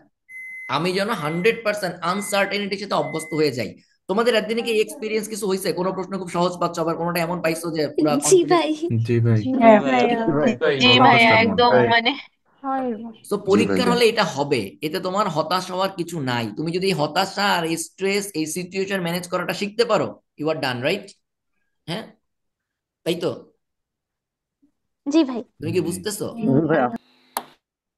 আমি যেন 100% আনসার্টেনিটির সাথে অভ্যস্ত হয়ে যাই। তোমাদের একদিনে কি এক্সপিরিয়েন্স কিছু হয়েছে, কোনো প্রশ্ন খুব সহজ পাচ্ছ আবার কোনোটা এমন পাইছো যে পুরো জি কনফিডেন্স? ভাই। জি ভাই। জি হ্যাঁ। ভাইয়া। জি রোলার ভাইয়া কোস্টার মনে একদম ভাই। মানে তো জি ভাই। পরীক্ষার হলে এটা হবে, এতে তোমার হতাশ হওয়ার কিছু নাই। তুমি যদি এই হতাশা আর এই স্ট্রেস, এই সিচুয়েশন ম্যানেজ করাটা শিখতে পারো, ইউ আর ডান, রাইট? হ্যাঁ, তাই তো? জি ভাই। তুমি কি জি বুঝতেছো? জি ভাইয়া।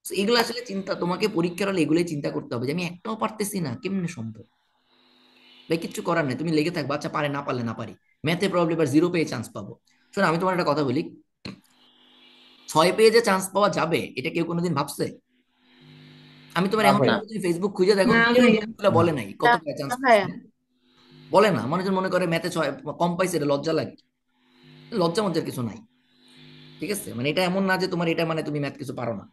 So, এগুলো আসলে চিন্তা, তোমাকে পরীক্ষার হলে এগুলোই চিন্তা করতে হবে যে আমি একটাও পারতেছি না, কেমনে সম্ভব? ভাই কিচ্ছু করার নেই, তুমি লেগে থাকবা, আচ্ছা পারে না পারলে না পারি, ম্যাথে প্রবলেম এবার 0 পেয়ে চান্স পাবো। শোনো আমি তোমার একটা কথা বলি, 6 পেয়ে যে চান্স পাওয়া যাবে এটা কেউ কোনোদিন ভাবছে? আমি তোমার না এখন ভাইয়া। না। তুমি ফেসবুক খুঁজে দেখো, না কেউ ভাইয়া। এগুলো না। বলে নাই না কত পেয়ে চান্স পাইছে, ভাইয়া। বলে না। মানুষজন মনে করে ম্যাথে 6 কম পাইছে এটা লজ্জা লাগে, লজ্জা মজ্জার কিছু নাই। ঠিক আছে, মানে এটা এমন না যে তোমার এটা মানে তুমি ম্যাথ কিছু পারো না।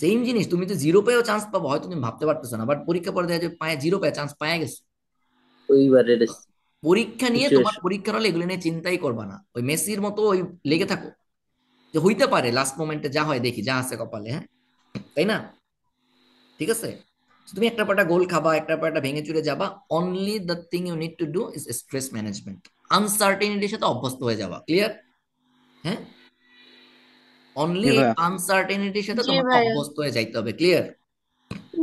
সেম জিনিস, তুমি তো 0 পেয়েও চান্স পাবো, হয়তো তুমি ভাবতে পারতেছো না, বাট পরীক্ষা পরে দেখা যায় পায়ে 0 পেয়ে চান্স পায়ে গেছো। ওইবারের পরীক্ষা নিয়ে তোমার সিচুয়েশন। পরীক্ষার হলে এগুলো নিয়ে চিন্তাই করবা না, ওই মেসির মতো ওই লেগে থাকো যে হইতে পারে লাস্ট মোমেন্টে যা হয় দেখি, যা আছে কপালে, হ্যাঁ তাই না? ঠিক আছে, So, তুমি একটা পাটা গোল খাবা, একটা পাটা ভেঙে চুরে যাবা, only the thing you need to do is stress management, আনসার্টেনিটির সাথে অভ্যস্ত হয়ে যাবা। ক্লিয়ার? হ্যাঁ, অনলি জি এই ভাইয়া। আনসার্টেনিটির সাথে জি তোমাকে ভাইয়া। অভ্যস্ত হয়ে যাইতে হবে। ক্লিয়ার?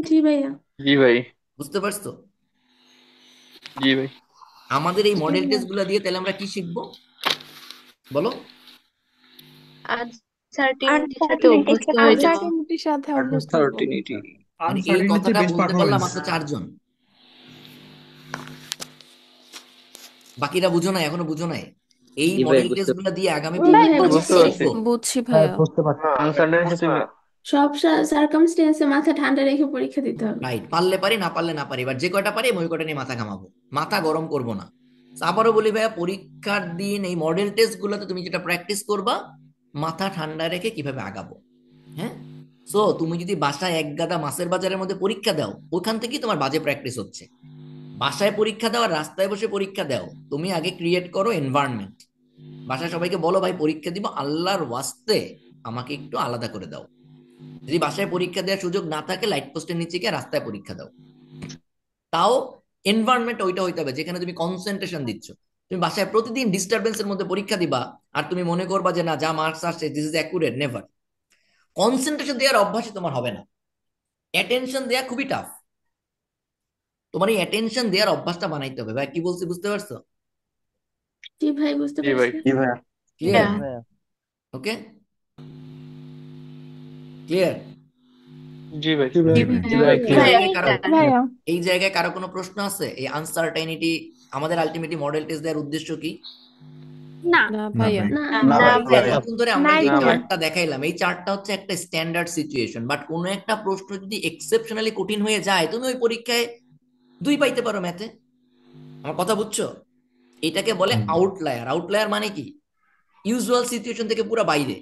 জি ভাইয়া। জি ভাই। বুঝতে পারছো? জি ভাই। আমাদের এই জি মডেল ভাইয়া। টেস্ট গুলা দিয়ে তাহলে আমরা কি শিখবো বলো? আজ আনসার্টিনিটির সাথে অভ্যস্ত হয়ে যাওয়া। আনসার্টেনিটির সাথে অভ্যস্ত হবো। আনসার্টিনিটি মানে এই আনসার্টিনিটি কথাটা বেস্ট বলতে পারলাম পারফরমেন্স। মাত্র 4 জন, বাকিরা বুঝো নাই, এখনো বুঝো নাই। এই জি ভাই মডেল বুঝতে টেস্ট গুলা দিয়ে আগামী ভাই 15টা মাস বুঝতে বুঝছি, পারছি। শিখবো। বুঝছি ভাইয়া। বুঝতে পারছি। আনসার্টেনিটির সাথে সব সার্কামস্টেন্সে মাথা ঠান্ডা রেখে পরীক্ষা দিতে হবে। রাইট, পারলে পারি, না পারলে না পারি, এবার যে কয়টা পারি আমি ওই কয়টা নিয়ে মাথা ঘামাবো, মাথা গরম করব না। So, আবারও বলি ভাইয়া, পরীক্ষার দিন এই মডেল টেস্ট গুলোতে তুমি যেটা প্র্যাকটিস করবা, মাথা ঠান্ডা রেখে কিভাবে আগাবো। হ্যাঁ, সো তুমি যদি বাসায় এক গাদা মাছের বাজারের মধ্যে পরীক্ষা দাও, ওখান থেকেই তোমার বাজে প্র্যাকটিস হচ্ছে। বাসায় পরীক্ষা দাও আর রাস্তায় বসে পরীক্ষা দাও, তুমি আগে ক্রিয়েট করো এনভায়রনমেন্ট। বাসায় সবাইকে বলো, ভাই পরীক্ষা দিব, আল্লাহর ওয়াস্তে আমাকে একটু আলাদা করে দাও। যদি বাসায় পরীক্ষা দেওয়ার সুযোগ না থাকে, লাইট পোস্টের নিচে গিয়ে রাস্তায় পরীক্ষা দাও। তাও এনভায়রনমেন্ট ওইটা হইতে হবে যেখানে তুমি কনসেন্ট্রেশন দিচ্ছ। তুমি বাসায় প্রতিদিন ডিস্টারবেন্সের মধ্যে পরীক্ষা দিবা, আর তুমি মনে করবা যে না, যা মার্কস আসছে this is accurate, never. Concentration দেওয়ার অভ্যাসই তোমার হবে না, অ্যাটেনশন দেওয়া খুবই টাফ। তোমার এই অ্যাটেনশন দেওয়ার অভ্যাসটা বানাইতে হবে। ভাই কি বলছি বুঝতে পারছো? জি ভাই, বুঝতে জি ভাই। পারছি। জি ভাইয়া। ক্লিয়ার? হ্যাঁ। ওকে, ক্লিয়ার? জি ভাই। জি ভাই। জি ভাই। জি ভাই, এই clear। জায়গায় কারো ভাইয়া এই জায়গায় কারো কোনো প্রশ্ন আছে? এই আনসার্টেনিটি, আমাদের আলটিমেটলি মডেল টেস্ট দেওয়ার উদ্দেশ্য কি? না না না ভাইয়া। ভাই। না না না ভাই, এই যে ভাইয়া। এতক্ষণ ধরে আমরা নাই যে না ভাই। চার্টটা দেখাইলাম, এই চার্টটা হচ্ছে একটা স্ট্যান্ডার্ড সিচুয়েশন, বাট কোনো একটা প্রশ্ন যদি এক্সেপশনালি কঠিন হয়ে যায়, তুমি ওই পরীক্ষায় 2 পাইতে পারো ম্যাথে। আমার কথা বুঝছো? এটাকে বলে আউটলায়ার। আউটলায়ার মানে কি? ইউজুয়াল সিচুয়েশন থেকে পুরো বাইরে।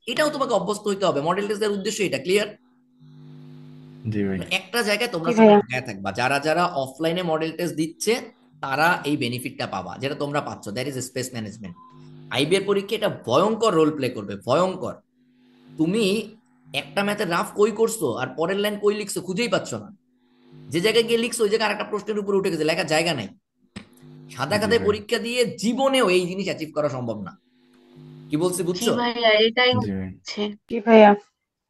এটাও তোমাকে অভ্যস্ত হইতে হবে, মডেল টেস্টের উদ্দেশ্য এটা। ক্লিয়ার? জি ভাই। একটা জায়গায় তোমরা জি সবাই ভাইয়া। আগায় থাকবা, যারা যারা অফলাইনে মডেল টেস্ট দিচ্ছে তারা এই বেনিফিটটা পাবা যেটা তোমরা পাচ্ছ, that is space management. IB এর পরীক্ষা এটা ভয়ঙ্কর রোল প্লে করবে, ভয়ঙ্কর। তুমি একটা ম্যাথের রাফ কই করছো আর পরের লাইন কই লিখছো খুঁজেই পাচ্ছ না। যে জায়গায় গিয়ে লিখছো ওই জায়গায় আরেকটা প্রশ্নের উপর উঠে গেছে, লেখার জায়গা নাই। সাদা জি খাতায় ভাই। পরীক্ষা দিয়ে জীবনেও এই জিনিস অ্যাচিভ করা সম্ভব না। কি বলছি জি বুঝছো? ভাইয়া, এটাই জি ভাই। হচ্ছে। জি ভাইয়া।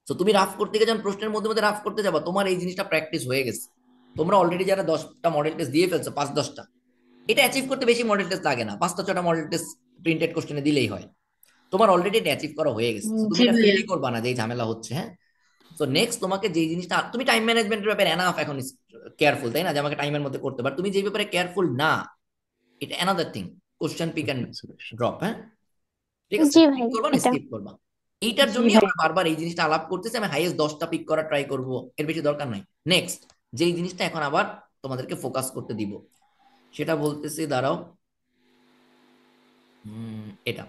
তো তুমি রাফ করতে গিয়ে যখন প্রশ্নের মধ্যে মধ্যে রাফ করতে যাবা, তোমার এই জিনিসটা প্র্যাকটিস হয়ে গেছে। তোমরা অলরেডি যারা 10টা মডেল টেস্ট দিয়ে ফেলছো, 5-10টা, এটা অ্যাচিভ করতে বেশি মডেল টেস্ট লাগে না, 5টা 6টা মডেল টেস্ট প্রিন্টেড কোশ্চেনে দিলেই হয়। তোমার অলরেডি এটা অ্যাচিভ করা হয়ে গেছে, তো তুমি জি এটা ভাইয়া। ফিলই করবা না যে এই ঝামেলা হচ্ছে। হ্যাঁ, তো নেক্সট তোমাকে যে জিনিসটা, তুমি টাইম ম্যানেজমেন্টের ব্যাপারে এনাফ এখন কেয়ারফুল, তাই না, যে আমাকে টাইমের মধ্যে করতে পার। তুমি যে ব্যাপারে কেয়ারফুল না, এটা another thing, question pick and drop. হ্যাঁ, ঠিক আছে, জি পিক ভাই, করবা না, এটা স্কিপ করবা। এইটার জি জন্যই ভাই। আমরা বারবার এই জিনিসটা আলাপ করতেছি। আমি হাইয়েস্ট 10টা পিক করা ট্রাই করব, এর বেশি দরকার নাই। নেক্সট যেই জিনিসটা এখন আবার তোমাদেরকে ফোকাস করতে দিব, সেটা বলতেছি, দাঁড়াও। এটা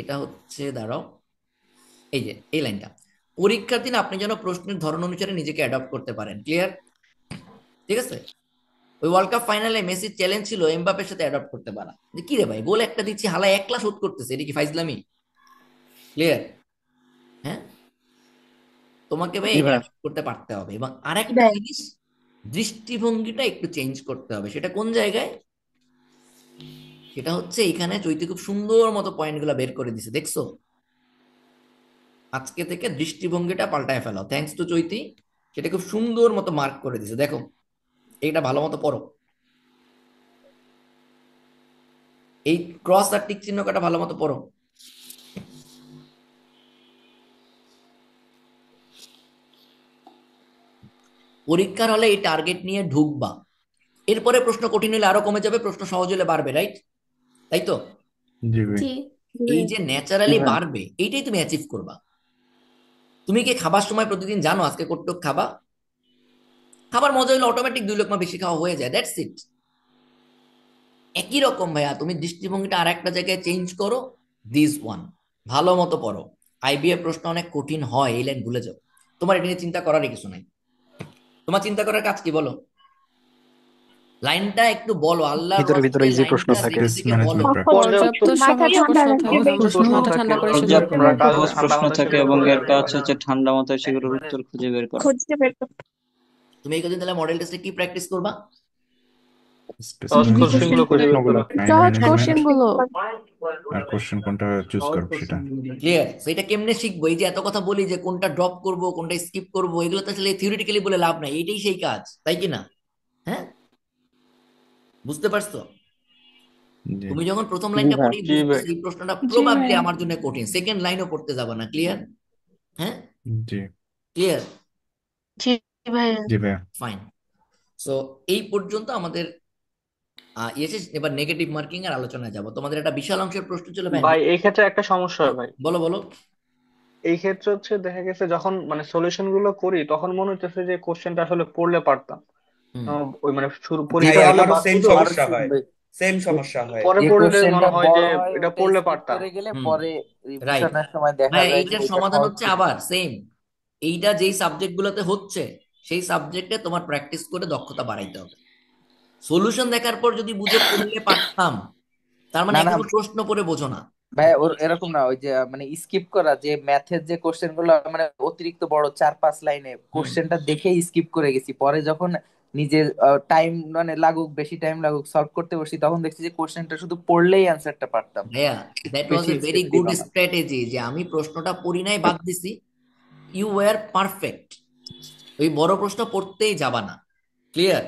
এটা হচ্ছে, দাঁড়াও, এই যে এই লাইনটা, পরীক্ষার দিন আপনি যেন প্রশ্নের ধরন অনুসারে নিজেকে অ্যাডপ্ট করতে পারেন। ক্লিয়ার? ঠিক আছে, ওই ওয়ার্ল্ড কাপ ফাইনালে মেসির চ্যালেঞ্জ ছিল এমবাপের সাথে অ্যাডপ্ট করতে পারা, যে কি রে ভাই, গোল একটা দিচ্ছি, হালা একলা শুট করতেছে, এটা কি ফাইজলামি? ক্লিয়ার? হ্যাঁ, তোমাকে ভাই জি ভাই। অ্যাডপ্ট করতে পারতে হবে। এবং জি আরেকটা ভাই। জিনিস, দৃষ্টিভঙ্গিটা একটু চেঞ্জ করতে হবে। সেটা কোন জায়গায়? সেটা হচ্ছে এখানে চৈতি খুব সুন্দর মতো পয়েন্টগুলো বের করে দিছে, দেখছো? আজকে থেকে দৃষ্টিভঙ্গিটা পাল্টায় ফেলো, থ্যাঙ্কস টু চৈতি। সেটা খুব সুন্দর মতো মার্ক করে দিছে, দেখো। এইটা ভালো মতো পড়ো, এই ক্রস আর টিক চিহ্ন কাটা ভালো মতো পড়ো। পরীক্ষার হলে এই টার্গেট নিয়ে ঢুকবা, এরপরে প্রশ্ন কঠিন হলে আরো কমে যাবে, প্রশ্ন সহজ হলে বাড়বে, রাইট? তাই তো? জি ভাই। জি এই যে জি ন্যাচারালি ভাই। বাড়বে, এইটাই তুমি অ্যাচিভ করবা। তুমি কি খাবার সময় প্রতিদিন জানো আজকে কতটুকু খাবা? খাবার মজা হলে অটোমেটিক 2 লোকমা বেশি খাওয়া হয়ে যায়, দ্যাটস ইট। একই রকম ভাইয়া, তুমি দৃষ্টিভঙ্গিটা আর একটা জায়গায় চেঞ্জ করো, দিস ওয়ান ভালো মতো পড়ো। আইবিএ প্রশ্ন অনেক কঠিন হয়, এই লাইন ভুলে যাও, তোমার এটা নিয়ে চিন্তা করারই কিছু নাই। তোমার চিন্তা করার কাজ কি বলো? লাইনটা একটু বলো, আল্লাহর ভিতরে ওয়াস্তে ভিতরে ইজি প্রশ্ন লাইনটা থাকে। দেখে স্পেস দেখে বলো। Management practice. পর্যাপ্ত পর্যাপ্ত মাথা সহজ ঠান্ডা প্রশ্ন রাখতে থাকে, হবে। মাথা ঠান্ডা করে সেগুলো পর্যাপ্ত পড়তে হবে। সহজ প্রশ্ন থাকে এবং একটা হচ্ছে ঠান্ডা মাথায় সেগুলোর উত্তর খুঁজে বের করা। খুঁজতে বের করতে তুমি এই কদিন তাহলে মডেল টেস্টে কি প্র্যাকটিস করবা? স্পেস সহজ ম্যানেজমেন্ট, কোশ্চেনগুলো খুঁজে বের প্রশ্নগুলো, করা। টাইম সহজ ম্যানেজমেন্ট, কোশ্চেন গুলো। আর কোশ্চেন কোনটা চুজ করব সেটা। ক্লিয়ার? সেটা কেমনে শিখবো? এই যে এত কথা বলি যে কোনটা ড্রপ করব, কোনটা স্কিপ করব, এগুলো তো আসলে থিওরিটিক্যালি বলে লাভ নাই, এটাই সেই কাজ, তাই কি না? হ্যাঁ, বুঝতে পারছো? জি তুমি যখন প্রথম জি লাইনটা ভাই। পড়েই জি ভাই। বুঝতেছো এই প্রশ্নটা জি প্রবাবলি ভাইয়া। আমার জন্য কঠিন, সেকেন্ড লাইনও পড়তে যাবে না। ক্লিয়ার? হ্যাঁ, জি ক্লিয়ার, জি ভাইয়া। জি ভাইয়া। ফাইন। সো এই পর্যন্ত আমাদের এসে এবার নেগেটিভ মার্কিং এর আলোচনায় যাব। তোমাদের একটা বিশাল অংশের প্রশ্ন ছিল ভাই, ভাই এই ক্ষেত্রে একটা সমস্যা হয় ভাই। বলো বলো। এই ক্ষেত্রে হচ্ছে দেখা গেছে যখন মানে সলিউশন গুলো করি তখন মনে হচ্ছে যে কোশ্চেনটা আসলে পড়লে পারতাম। হুম, ওই মানে শুরু ভাই পরীক্ষার হলে আমারও বা সেম শুধু আমারও সমস্যা same হয়, ভাই। সেম যে সমস্যা হয়। পরে যে পড়লে কোশ্চেনটা মনে হয় যে বড় হয় এটা ওটা পড়লে স্কিপ পারতাম। করে গেলে হুম, পরে রাইট। রিভিশনের সময় দেখা ভাইয়া যায় যে এইটার ওইটা সমাধান সহজ হচ্ছে ছিল। আবার সেম, এইটা যেই সাবজেক্ট গুলোতে হচ্ছে সেই সাবজেক্টে তোমার প্র্যাকটিস করে দক্ষতা বাড়াইতে হবে। সলিউশন দেখার পর যদি বুঝো পড়লে পারতাম, তার মানে না না এখনো প্রশ্ন পড়ে বোঝো না। ভাই, ওর এরকম না, ওই যে মানে স্কিপ করা, যে ম্যাথের যে কোশ্চেন গুলো মানে অতিরিক্ত বড় 4-5 লাইনে হুম, কোশ্চেনটা দেখেই স্কিপ করে গেছি, পরে যখন নিজের টাইম মানে লাগুক, বেশি টাইম লাগুক, সলভ করতে বসি, তখন দেখছি যে কোশ্চেনটা শুধু পড়লেই অ্যান্সারটা পারতাম। ভাইয়া দ্যাট ওয়াজ বেশি এ ভেরি স্টেপ ছিল গুড না। স্ট্র্যাটেজি যে আমি প্রশ্নটা পড়ি নাই, বাদ দিছি। You were perfect. ওই বড় প্রশ্ন পড়তেই যাবা না। ক্লিয়ার?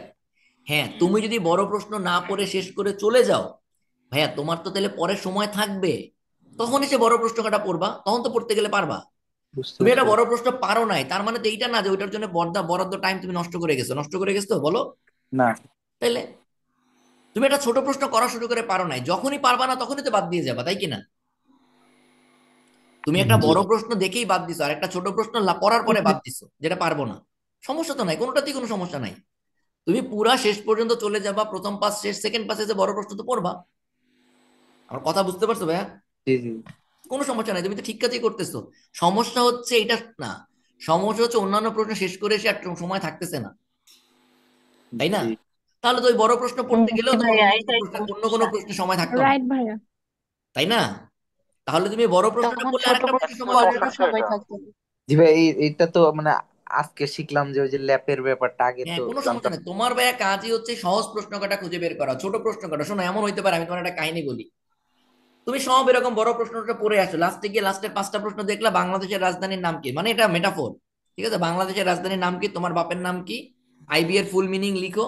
হ্যাঁ, তুমি যদি বড় প্রশ্ন না পড়ে শেষ করে চলে যাও, ভাইয়া তোমার তো তাহলে পরে সময় থাকবে, তখন এসে বড় প্রশ্ন কাটা পড়বা, তখন তো পড়তে গেলে পারবা। বুঝতে তুমি একটা পারছি। বড় প্রশ্ন পারো নাই, তার মানে তো এইটা না যে ওইটার জন্য বরাদ্দ টাইম তুমি নষ্ট করে গেছো। নষ্ট করে গেছো তো বলো? না। তাইলে তুমি একটা ছোট প্রশ্ন করা শুরু করে পারো নাই, যখনই পারবা না তখনই তো বাদ দিয়ে যাবা, তাই কিনা? তুমি একটা জি। বড় প্রশ্ন দেখেই বাদ দিছো, আর একটা ছোট প্রশ্ন পড়ার পরে বাদ দিছো যেটা পারবো না। সমস্যা তো নাই, কোনোটাতেই কোনো সমস্যা নাই। তুমি পুরা শেষ পর্যন্ত চলে যাবা, প্রথম পাস শেষ, সেকেন্ড পাসে যে বড় প্রশ্ন তো পড়বা। আমার কথা বুঝতে পারছো ভাইয়া? জি জি কোনো সমস্যা নাই, তুমি তো ঠিক কাজই করতেছো। সমস্যা হচ্ছে এটা না, সমস্যা হচ্ছে অন্যান্য প্রশ্ন শেষ করে এসে আর সময় থাকতেছে না, তাই না? জি। তাহলে তো ওই বড় প্রশ্ন পড়তে জি গেলেও তোমার ভাইয়া, অন্য কোনো এটাই প্রশ্ন, অন্য কোনো সমস্যা। প্রশ্নে সময় থাকতো না, রাইট ভাইয়া। তাই না? তাহলে তুমি বড় প্রশ্নটা তখন পড়লে ছোট আরেকটা প্রশ্ন প্রশ্ন সময় হয়ে করারও যাবে। সময় থাকবে না। জি ভাই, এইটা তো মানে আজকে শিখলাম যে ওই যে ল্যাপের ব্যাপারটা, আগে হ্যাঁ, তো কোনো সমস্যা জানতাম নেই, না। তোমার ভাইয়া কাজই হচ্ছে সহজ প্রশ্ন কটা খুঁজে বের করা, ছোট প্রশ্ন কটা। শোনো, এমন হইতে পারে, আমি তোমার একটা কাহিনী বলি। তুমি সব এরকম বড় প্রশ্নটা পড়ে আসো, লাস্টে গিয়ে লাস্টের পাঁচটা প্রশ্ন দেখলা বাংলাদেশের রাজধানীর নাম কি, মানে এটা মেটাফোর। ঠিক আছে, বাংলাদেশের রাজধানীর নাম কি, তোমার বাপের নাম কি, আইবি এর ফুল মিনিং লিখো।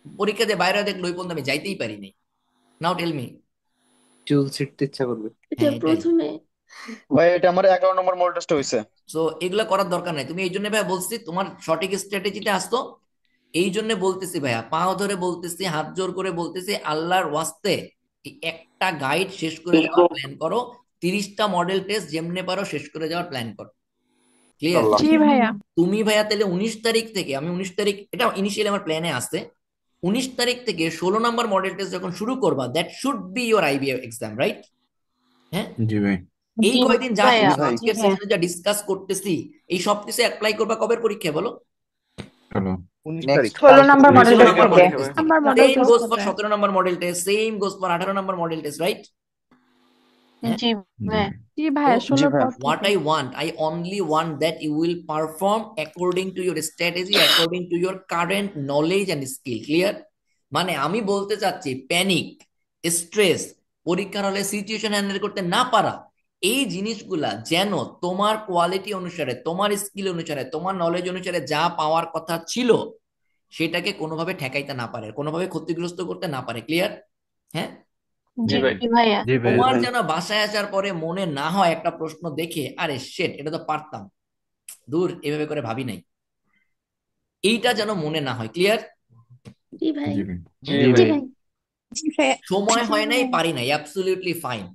পরীক্ষা দিয়ে বাইরে দেখলো ওই পর্যন্ত আমি যাইতেই পারিনি। নাও টেল মি। চুল ছিঁড়তে ইচ্ছা করবে। এটা হ্যাঁ, এটাই। প্রথমে। ভাই এটা আমার 11 নম্বর মডেল টেস্ট হয়েছে। সো এগুলা করার দরকার নাই, তুমি এই জন্য ভাই বলছি তোমার সঠিক স্ট্র্যাটেজিতে আসতো। এই জন্য বলতেছি ভাইয়া, পাও ধরে বলতেছি, হাত জোর করে বলতেছি, আল্লাহর ওয়াস্তে এই একটা গাইড শেষ করে যাওয়ার প্ল্যান করো। 30টা মডেল টেস্ট যেমনে পারো শেষ করে যাওয়ার প্ল্যান করো। ক্লিয়ার? আল্লাহ। জি ভাইয়া। তুমি ভাইয়া তাহলে 19 তারিখ থেকে, আমি 19 তারিখ, এটা ইনিশিয়ালি আমার প্ল্যানে আছে, 19 তারিখ থেকে 16 নম্বর মডেল টেস্ট যখন শুরু করবা, that should be your IBA exam, right? হ্যাঁ, জি ভাই। এই জি কয়দিন যা ভাইয়া। জি শিখছো, ভাই। জি আজকের ভাইয়া। সেশনে যা ডিসকাস করতেছি, এই সব কিছু অ্যাপ্লাই করবা কবের পরীক্ষা বলো? চলো। 19 তারিখ। Next 16 number model 16 test 16 number থেকে। মডেল পরীক্ষা টেস্ট ভাই। থেকে। আমার model same test goes for হবে। 17 number model test, same goes for 18 number model test, right? হ্যাঁ, জি জি ভাইয়া। ভাই। জি তো ভাইয়া, জি 16 ভাই। পর what থেকে। I only want that you will perform according to your strategy, according to your current knowledge and skill. Clear? মানে আমি বলতে চাচ্ছি, প্যানিক, স্ট্রেস, পরীক্ষার হলে সিচুয়েশন হ্যান্ডেল করতে না পারা, এই জিনিসগুলা যেন তোমার কোয়ালিটি অনুসারে, তোমার স্কিল অনুসারে, তোমার নলেজ অনুসারে যা পাওয়ার কথা ছিল, সেটাকে কোনোভাবে ঠেকাইতে না পারে, কোনোভাবে ক্ষতিগ্রস্ত করতে না পারে। ক্লিয়ার? হ্যাঁ, জি জি ভাই। ভাইয়া। জি ভাই। তোমার যেন বাসায় আসার পরে মনে না হয় একটা প্রশ্ন দেখে, আরে শেট, এটা তো পারতাম, দূর, এভাবে করে ভাবি নাই, এইটা যেন মনে না হয়। ক্লিয়ার? জি ভাই। জি ভাই। জি জি ভাই। জি ভাই। ভাই। জি ভাইয়া। সময় জি হয় নাই, ভাইয়া। পারি নাই, অ্যাবসলিউটলি ফাইন,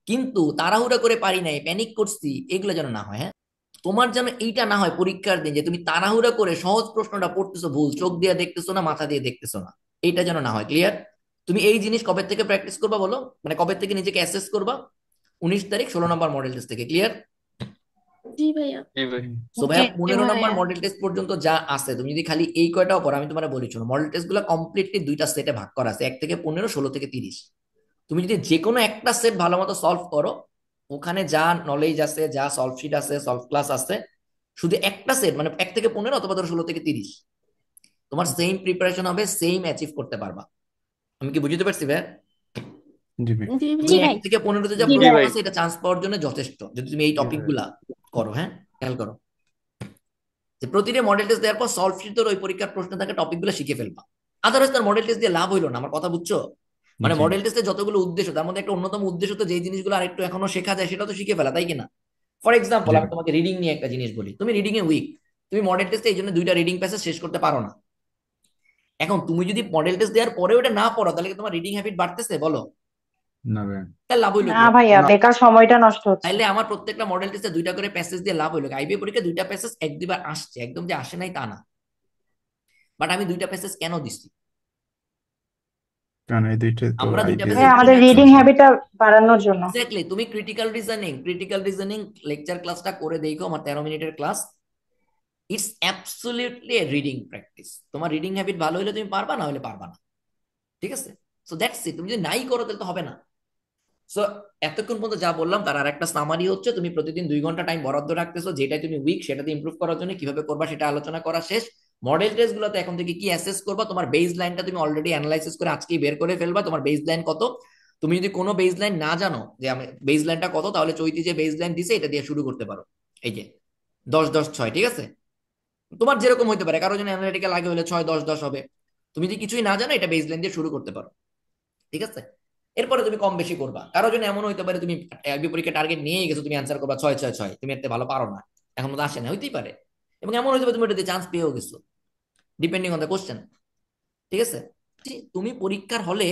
কিন্তু তাড়াহুড়া করে পারি নাই, প্যানিক করছি, এগুলো যেন না হয়। হ্যাঁ, তোমার যেন এইটা না হয় পরীক্ষার দিন যে তুমি তাড়াহুড়া করে সহজ প্রশ্নটা পড়তেছো, ভুল চোখ দিয়ে দেখতেছো না, মাথা দিয়ে দেখতেছো না, এইটা যেন না হয়। ক্লিয়ার? তুমি এই জিনিস কবে থেকে প্র্যাকটিস করবা বলো, মানে কবে থেকে নিজেকে অ্যাসেস করবা? 19 তারিখ 16 নম্বর মডেল টেস্ট থেকে। ক্লিয়ার? জি ভাইয়া। জি ভাই। সো জি ভাইয়া 15 নম্বর ভাইয়া। মডেল টেস্ট পর্যন্ত যা আছে, তুমি যদি খালি এই কয়টাও পড়ো, আমি তোমার বলি শোনো, মডেল টেস্ট গুলো কমপ্লিটলি দুইটা সেটে ভাগ করা আছে, 1 থেকে 15, 16 থেকে 30। তুমি যদি যে কোনো একটা সেট ভালো মতো সলভ করো, ওখানে যা নলেজ আছে, যা সলভ শিট আছে, সলভ ক্লাস আছে, শুধু একটা সেট মানে 1 থেকে 15 অথবা ধরো 16 থেকে 30, তোমার সেম প্রিপারেশন হবে, সেম অ্যাচিভ করতে পারবা। আমি কি বুঝতে পারছি ভাই? জি ভাই। জি তুমি জি ভাইয়া। ভাই। 1 থেকে 15-তে যা জি জি প্রশ্ন ভাই। আছে, এটা চান্স পাওয়ার জন্য যথেষ্ট, যদি তুমি এই জি টপিক ভাই। গুলা করো। হ্যাঁ, খেয়াল করো যে প্রতিটা মডেল টেস্ট দেওয়ার পর সলভ শিট ওই পরীক্ষার প্রশ্ন থাকে, টপিক গুলো শিখে ফেলবা। আদারওয়াইজ তার মডেল টেস্ট দিয়ে লাভ হইলো না, আমার কথা বুঝছো? মানে জি মডেল টেস্টে যতগুলো উদ্দেশ্য তার মধ্যে একটা অন্যতম উদ্দেশ্য তো যেই জিনিসগুলো আরেকটু এখনো শেখা যায় সেটা তো শিখে ফেলা, তাই কিনা? ফর এক্সাম্পল জি আমি ভাই। তোমাকে রিডিং নিয়ে একটা জিনিস বলি, তুমি রিডিং এ উইক, তুমি মডেল টেস্টে এই জন্য 2টা রিডিং প্যাসেজ শেষ করতে পারো না। এখন তুমি যদি মডেল টেস্ট দেওয়ার পরে ওটা না পড়ো তাহলে কি তোমার রিডিং হ্যাবিট বাড়তেছে বলো? না ভাই। তাহলে লাভ হইলো না কি? ভাইয়া, বেকার সময়টা নষ্ট হচ্ছে। তাইলে আমার প্রত্যেকটা মডেল টেস্টে 2টা করে প্যাসেজ দিয়ে লাভ হইলো কি? আইবিএ পরীক্ষা 2টা প্যাসেজ 1-2বার আসছে, একদম যে আসে নাই তা না, বাট আমি 2টা প্যাসেজ কেন দিছি? কারণ এই দুইটা তো আমরা 2টা আইবিএস প্যাসেজ ভাইয়া, কি আমাদের রাখছি? রিডিং হ্যাবিটটা বাড়ানোর জন্য। এক্স্যাক্টলি, তুমি ক্রিটিক্যাল রিজনিং লেকচার ক্লাসটা করে দেখো, আমার 13 মিনিটের class. It's absolutely A reading practice. তোমার রিডিং হ্যাবিট ভালো হলে তুমি পারবা, না হলে পারবা না, ঠিক আছে? সো দ্যাটস ইট, তুমি যদি নাই করো তাহলে তো হবে না। সো এতক্ষণ পর্যন্ত যা বললাম তার আর একটা সামারি হচ্ছে, তুমি প্রতিদিন 2 ঘন্টা টাইম বরাদ্দ রাখতেছো, যেটাই তুমি উইক সেটাতে ইমপ্রুভ করার জন্য কিভাবে করবা সেটা আলোচনা করা শেষ। মডেল টেস্ট গুলোতে এখন থেকে কি অ্যাসেস করবা, তোমার বেস লাইনটা তুমি অলরেডি অ্যানালাইসিস করে আজকেই বের করে ফেলবা, তোমার বেস লাইন কত। তুমি যদি কোনো বেস লাইন না জানো যে আমি বেস লাইনটা কত, তাহলে চৈতি যে বেস লাইন দিছে এটা দিয়ে শুরু করতে পারো। এই যে 10-10-6, ঠিক আছে? তোমার যেরকম হইতে পারে, কারো জন্য অ্যানালিটিক্যাল আগে হলে 6-10-10 হবে। তুমি যদি কিছুই না জানো এটা বেস লাইন দিয়ে শুরু করতে পারো, ঠিক আছে? এরপরে তুমি কম বেশি করবা। কারো জন্য এমন হইতে পারে তুমি আইবি পরীক্ষা টার্গেট নিয়ে গেছো, তুমি অ্যান্সার করবা 6-6-6, তুমি এতে ভালো পারো না, এখন তো আসে না, হইতেই পারে। এবং এমন হইতে পারে তুমি এটাতে চান্স পেয়েও গেছো, ডিপেন্ডিং অন দ্য কোশ্চেন, ঠিক আছে? তুমি পরীক্ষার হলে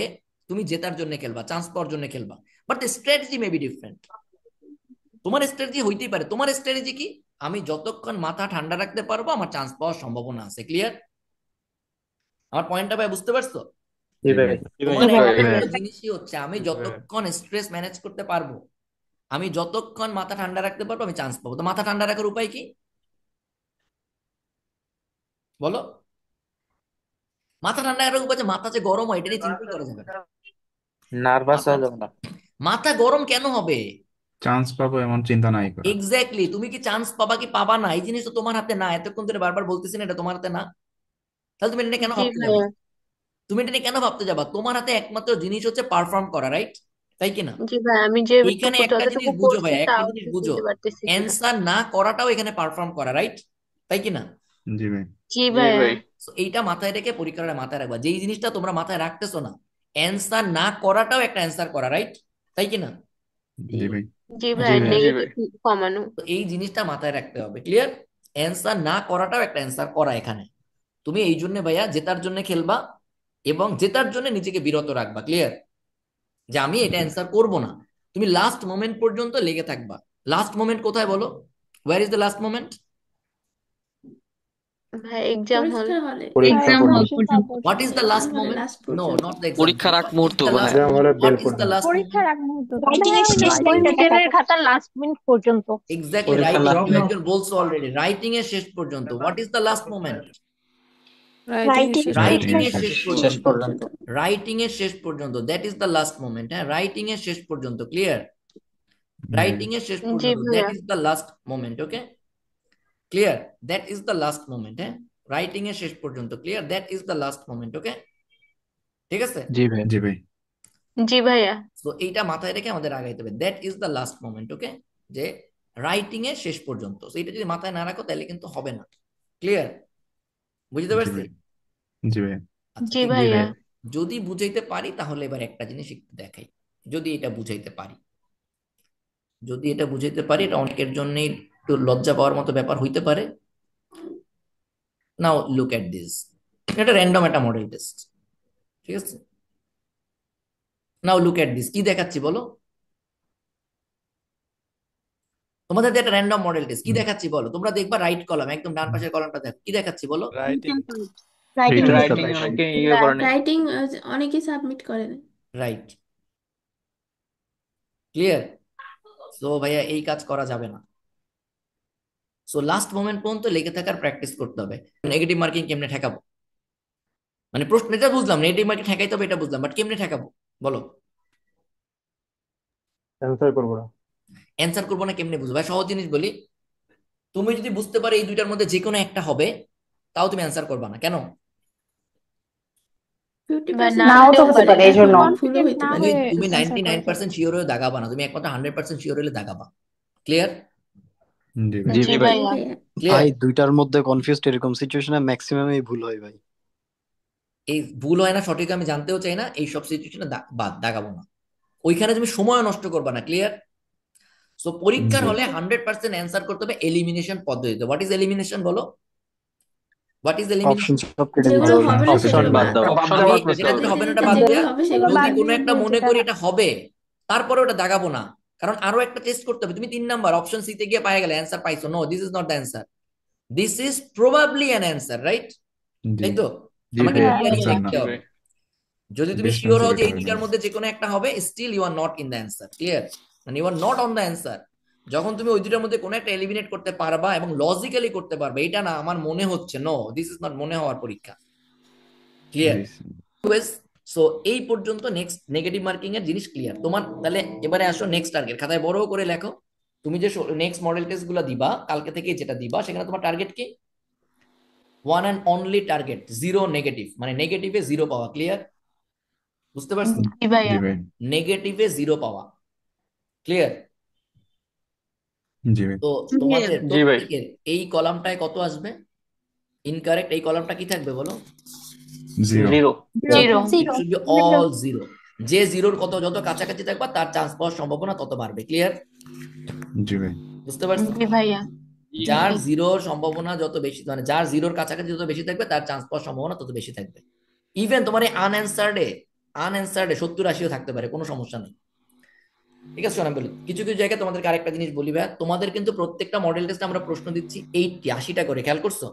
তুমি জেতার জন্য খেলবা, চান্স পাওয়ার জন্য খেলবা, but the strategy may be different. তোমার স্ট্র্যাটেজি হইতেই পারে, তোমার স্ট্র্যাটেজি কি, আমি যতক্ষণ মাথা ঠান্ডা রাখতে পারবো আমার চান্স পাওয়ার সম্ভাবনা আছে। ক্লিয়ার? আমার পয়েন্টটা ভাই বুঝতে পারছো? জি জি ভাই। ভাই। তোমার ভাই, একটা জিনিসই হচ্ছে আমি যতক্ষণ স্ট্রেস ম্যানেজ করতে পারবো, আমি যতক্ষণ মাথা ঠান্ডা রাখতে পারবো আমি চান্স পাবো। তো মাথা ঠান্ডা রাখার উপায় কি বলো? মাথা ঠান্ডা রাখার উপায় যে মাথা যে গরম হয় এটা নিয়ে চিন্তাই করা যাবে না। নার্ভাস মাথা হওয়া যাবে না। মাথা গরম কেন হবে? চান্স পাবো এমন চিন্তা নাই করা। এক্স্যাক্টলি, তুমি কি চান্স পাবা কি পাবা না এই জিনিস তো তোমার হাতে না। এতক্ষণ ধরে বারবার বলতেছি না এটা তোমার হাতে না, তাহলে তুমি এটা নিয়ে কেন জি ভাবতে যাবা? ভাইয়া। তুমি এটা নিয়ে কেন ভাবতে যাবা? তোমার হাতে একমাত্র জিনিস হচ্ছে পারফর্ম করা, রাইট? তাই কি না? জি ভাই, আমি এইখানে যেটুকু একটা জিনিস যতটুকু বুঝো করছি ভাই, একটা তাও জিনিস ঠিক বুঝো, দিতে পারতেছি কিনা। অ্যান্সার না করাটাও এখানে পারফর্ম করা, রাইট? তাই কি না? জি ভাই। জি জি ভাইয়া। ভাই। So, এইটা মাথায় রেখে পরীক্ষাটা মাথায় রাখবা, যেই জিনিসটা তোমরা মাথায় রাখতেছো না, অ্যান্সার না করাটাও একটা অ্যান্সার করা, রাইট? তাই কি না? জি ভাই। জি জি ভাইয়া, ভাই। জি ভাই। নেগেটিভ কমানো। তো এই জিনিসটা মাথায় রাখতে হবে। ক্লিয়ার? অ্যান্সার না করাটাও একটা অ্যান্সার করা এখানে। তুমি এই জন্য ভাইয়া জেতার জন্য খেলবা এবং জেতার জন্য নিজেকে বিরত রাখবা। ক্লিয়ার? যে আমি এটা জি অ্যান্সার করব না, তুমি লাস্ট মোমেন্ট পর্যন্ত লেগে থাকবা। লাস্ট মোমেন্ট কোথায় বলো? Where is the last moment? ভাই এক্সাম হল। পরীক্ষার হলে, পরীক্ষা শেষ পর্যন্ত। পর্যন্ত, what is the exam last হলে মোমেন্ট? লাস্ট নো, পর্যন্ত। Not the exam. পরীক্ষার আগ হোয়াট ইজ মুহূর্ত দ্য লাস্ট ভাইয়া। এক্সাম হলে মোমেন্ট? বের হোয়াট ইজ দ্য পর্যন্ত। Last moment? রাইটিং এর শেষ পর্যন্ত, পেনের খাতার লাস্ট মিনিট পর্যন্ত। এক্স্যাক্টলি, পরীক্ষা রাইটিং, লাস্ট তুমি মিনিট। একজন বলছো অলরেডি, রাইটিং এর শেষ পর্যন্ত। What is the last moment? Writing writing writing এর শেষ। শেষ শেষ পর্যন্ত। পর্যন্ত। রাইটিং এর শেষ পর্যন্ত, that is the last moment. হ্যাঁ, রাইটিং এর শেষ পর্যন্ত। ক্লিয়ার? জি ভাই। রাইটিং এর শেষ জি পর্যন্ত, দ্যাট ভাইয়া। Is the last moment. Okay, clear? That is the last moment. হ্যাঁ, রাইটিং এর শেষ পর্যন্ত। Clear? That is the last moment. Okay, ঠিক আছে? জি ভাই। জি ভাই। জি ভাইয়া। তো এইটা মাথায় রেখে আমাদের আগাইতে হবে, that is the last moment. Okay, যে রাইটিং এর শেষ পর্যন্ত। তো এটা যদি মাথায় না রাখো তাহলে কিন্তু হবে না। ক্লিয়ার? বুঝতে জি পারছি? ভাই। জি ভাই। আচ্ছা, জি ঠিক জি আছে। ভাইয়া। ভাই। যদি বুঝাইতে পারি তাহলে এবার একটা জিনিস একটু দেখাই। যদি এটা বুঝাইতে পারি, যদি এটা বুঝাইতে পারি, এটা অনেকের জন্য একটু লজ্জা পাওয়ার মতো ব্যাপার হইতে পারে। নাও লুক এট দিস, এটা র্যান্ডম একটা মডেল টেস্ট, ঠিক আছে? নাও লুক এট দিস, কি দেখাচ্ছি বলো? তোমাদের একটা র্যান্ডম মডেল টেস্ট, কি দেখাচ্ছি বলো? তোমরা দেখবা রাইট কলাম, একদম ডান পাশের কলামটা দেখো, কি দেখাচ্ছি বলো? রাইটিং রাইটিং অনেকে ইয়ে করে নাই। রাইটিং অনেকে সাবমিট করে না। Right, clear? সো ভাইয়া এই কাজ করা যাবে না। সো লাস্ট মোমেন্ট পর্যন্ত লেগে থাকার প্র্যাকটিস করতে হবে। নেগেটিভ মার্কিং কেমনে ঠেকাবো? মানে প্রশ্ন এটা বুঝলাম, নেগেটিভ মার্কিং ঠেকাইতে হবে এটা বুঝলাম, বাট কেমনে ঠেকাবো বলো? অ্যান্সার করবো না। অ্যান্সার করবো না কেমনে বুঝবো? ভাই সহজ জিনিস বলি, তুমি যদি বুঝতে পারো এই দুইটার মধ্যে যে কোনো একটা হবে, তাও তুমি অ্যান্সার করবা না, কেন? 50% না নাও তো হতেও হতে পারে। পারে, এই জন্য। ভুলও হইতে পারে। তুমি তুমি 99% শিওর হয়ে দাগাবা না, তুমি একমাত্র 100% শিওর হলে দাগাবা। ক্লিয়ার? জি ভাই। জি জি ভাই। ভাইয়া। ক্লিয়ার? দুইটার মধ্যে কনফিউজড এরকম সিচুয়েশনে ম্যাক্সিমামই ভুল হয় ভাই। এই ভুল হয় না সঠিক আমি জানতেও চাই না, এই সব সিচুয়েশনে বাদ দাগাবো না, ওইখানে তুমি সময় নষ্ট করবা না। ক্লিয়ার? সো পরীক্ষার জি হলে 100% অ্যান্সার করতে হবে এলিমিনেশন পদ্ধতিতে। হোয়াট ইজ এলিমিনেশন বলো? What is option elimination? সব কেটে দিতে যেগুলো হবে, হবে না অপশন সেগুলো বাদ বাদ। দাও। অপশন আমি বাদ করতে যেটা হবে। যেটা হবে না ওটা বাদ যেগুলো দেয়া, হবে সেগুলো যদি বাদ কোনো দিয়ে একটা দিয়ে মনে যেটা করি এটা হবে, তারপরে ওটা দাগাবো না। কারণ আরো একটা টেস্ট করতে হবে। তুমি 3 নাম্বার অপশন সি তে গিয়ে পাই গেলে অ্যান্সার পাইছো, no this is not the answer, this is probably an answer, right? জি তাই তো? জি আমাকে ভাইয়া, ক্লিয়ারলি অ্যান্সার না, দেখতে জি হবে। ভাই। যদি তুমি বেস্ট শিওর অ্যান্সার হও যে এটা এই হবে না। দুইটার মধ্যে যে কোনো একটা হবে, still you are not in the answer. Clear? মানে you are not on the answer. যখন তুমি ওই দুইটার মধ্যে কোনো একটা এলিমিনেট করতে পারবা এবং লজিক্যালি করতে পারবে, এটা না আমার মনে হচ্ছে, নো দিস ইজ নট মনে হওয়ার পরীক্ষা। ক্লিয়ার? জি সো এই পর্যন্ত নেক্সট নেগেটিভ মার্কিং এর জিনিস ক্লিয়ার তোমার। তাহলে এবারে আসো নেক্সট টার্গেট, খাতায় বড় করে লেখো। তুমি যে নেক্সট মডেল টেস্ট গুলো দিবা, কালকে থেকে যেটা দিবা, সেখানে তোমার টার্গেট কি? One and only target zero negative, মানে নেগেটিভে জিরো পাওয়া। ক্লিয়ার? বুঝতে পারছো? জি ভাইয়া। জি ভাই, নেগেটিভে জিরো পাওয়া। ক্লিয়ার? জি ভাই, তো তোমাদের জি ভাই। প্রত্যেকের এই কলামটায় কত আসবে? ইনকারেক্ট এই কলামটা কি থাকবে বলো? Zero. Zero. Zero. It should be all zero. যে জিরোর কত যত কাছাকাছি থাকবা তার চান্স পাওয়ার সম্ভাবনা তত বাড়বে। ক্লিয়ার? জি ভাই, বুঝতে পারছো? জি ভাইয়া। যার জিরোর সম্ভাবনা যত বেশি, মানে যার জিরোর কাছাকাছি যত বেশি থাকবে তার চান্স পাওয়ার সম্ভাবনা তত বেশি থাকবে। ইভেন তোমার এই আনঅ্যান্সার্ডে 70-80ও থাকতে পারে, কোনো সমস্যা নেই। ঠিক আছে? শোনা বলি, কিছু কিছু জায়গায় তোমাদেরকে আরেকটা জিনিস বলি ভাই, তোমাদের কিন্তু প্রত্যেকটা মডেল টেস্টে আমরা প্রশ্ন দিচ্ছি 80টা করে, খেয়াল করছো?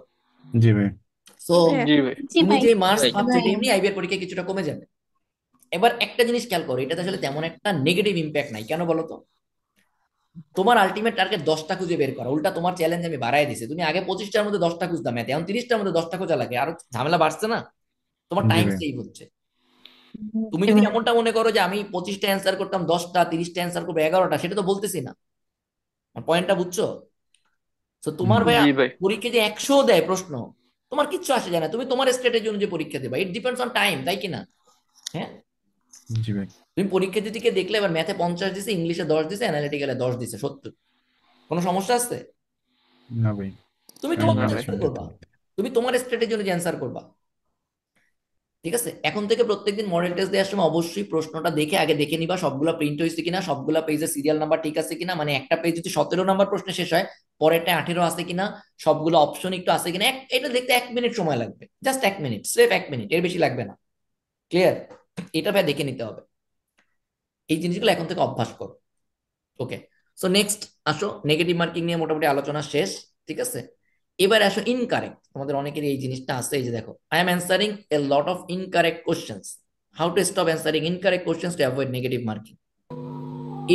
জি ভাই, সো জি ভাই। জি তুমি ভাই। যে মার্কস ভাই পাচ্ছ এটা এমনি আইবির পরীক্ষায় কিছুটা কমে যাবে। এবার একটা জিনিস খেয়াল করো, এটাতে আসলে তেমন একটা নেগেটিভ ইম্প্যাক্ট নাই। কেন বলো তো? তোমার আলটিমেট টার্গেট 10টা খুঁজে বের করা, উল্টা তোমার চ্যালেঞ্জ আমি বাড়াই দিছি। তুমি আগে 25টার মধ্যে 10টা খুঁজতাম ম্যাথে, এখন 30টার মধ্যে 10টা খোঁজা লাগে, আরো ঝামেলা বাড়ছে না? তোমার জি টাইম ভাই, সেভ হচ্ছে। তুমি যদি এমনটা মনে করো যে আমি 25টা অ্যান্সার করতাম 10টা, 30টা অ্যান্সার করবো 11টা, সেটা তো বলতেছি না। পয়েন্টটা বুঝছো? তো তোমার ভাইয়া জি ভাই। পরীক্ষা যে 100 দেয় প্রশ্ন, তোমার কিচ্ছু আসে যায় না, তুমি তোমার স্ট্র্যাটেজি অনুযায়ী পরীক্ষা দেবা। ইট ডিপেন্ডস অন টাইম, তাই কিনা? হ্যাঁ, জি ভাই, তুমি পরীক্ষা দিতে দেখলে এবার ম্যাথে 50 দিছে, ইংলিশে 10 দিছে, অ্যানালিটিক্যালে 10 দিছে, 70, কোনো সমস্যা আছে? না ভাই, তুমি আমি তোমার না মতো ভাই। অ্যান্সার সন্দেহ করবা, তো। তুমি তোমার স্ট্র্যাটেজি অনুযায়ী অ্যান্সার করবা। ঠিক আছে? এখন থেকে প্রত্যেকদিন মডেল টেস্ট দেওয়ার সময় অবশ্যই প্রশ্নটা দেখে আগে দেখে নিবা সবগুলা প্রিন্ট হয়েছে কিনা, সবগুলা পেজে সিরিয়াল নাম্বার ঠিক আছে কিনা। মানে একটা পেজ যদি 17 নাম্বার প্রশ্নে শেষ হয়, পরেরটা 18 আছে কিনা, সবগুলো অপশন একটু আছে কিনা, এটা দেখতে 1 মিনিট সময় লাগবে, জাস্ট 1 মিনিট, স্রেফ 1 মিনিট, এর বেশি লাগবে না। ক্লিয়ার? এটা ভাই দেখে নিতে হবে। এই জিনিসগুলো এখন থেকে অভ্যাস করো। ওকে, সো নেক্সট আসো, নেগেটিভ মার্কিং নিয়ে মোটামুটি আলোচনা শেষ। ঠিক আছে? এবার আসো ইনকারেক্ট। তোমাদের অনেকের এই জিনিসটা আছে, এই যে দেখো, I am answering A lot of incorrect questions, how to stop answering incorrect questions to avoid negative marking.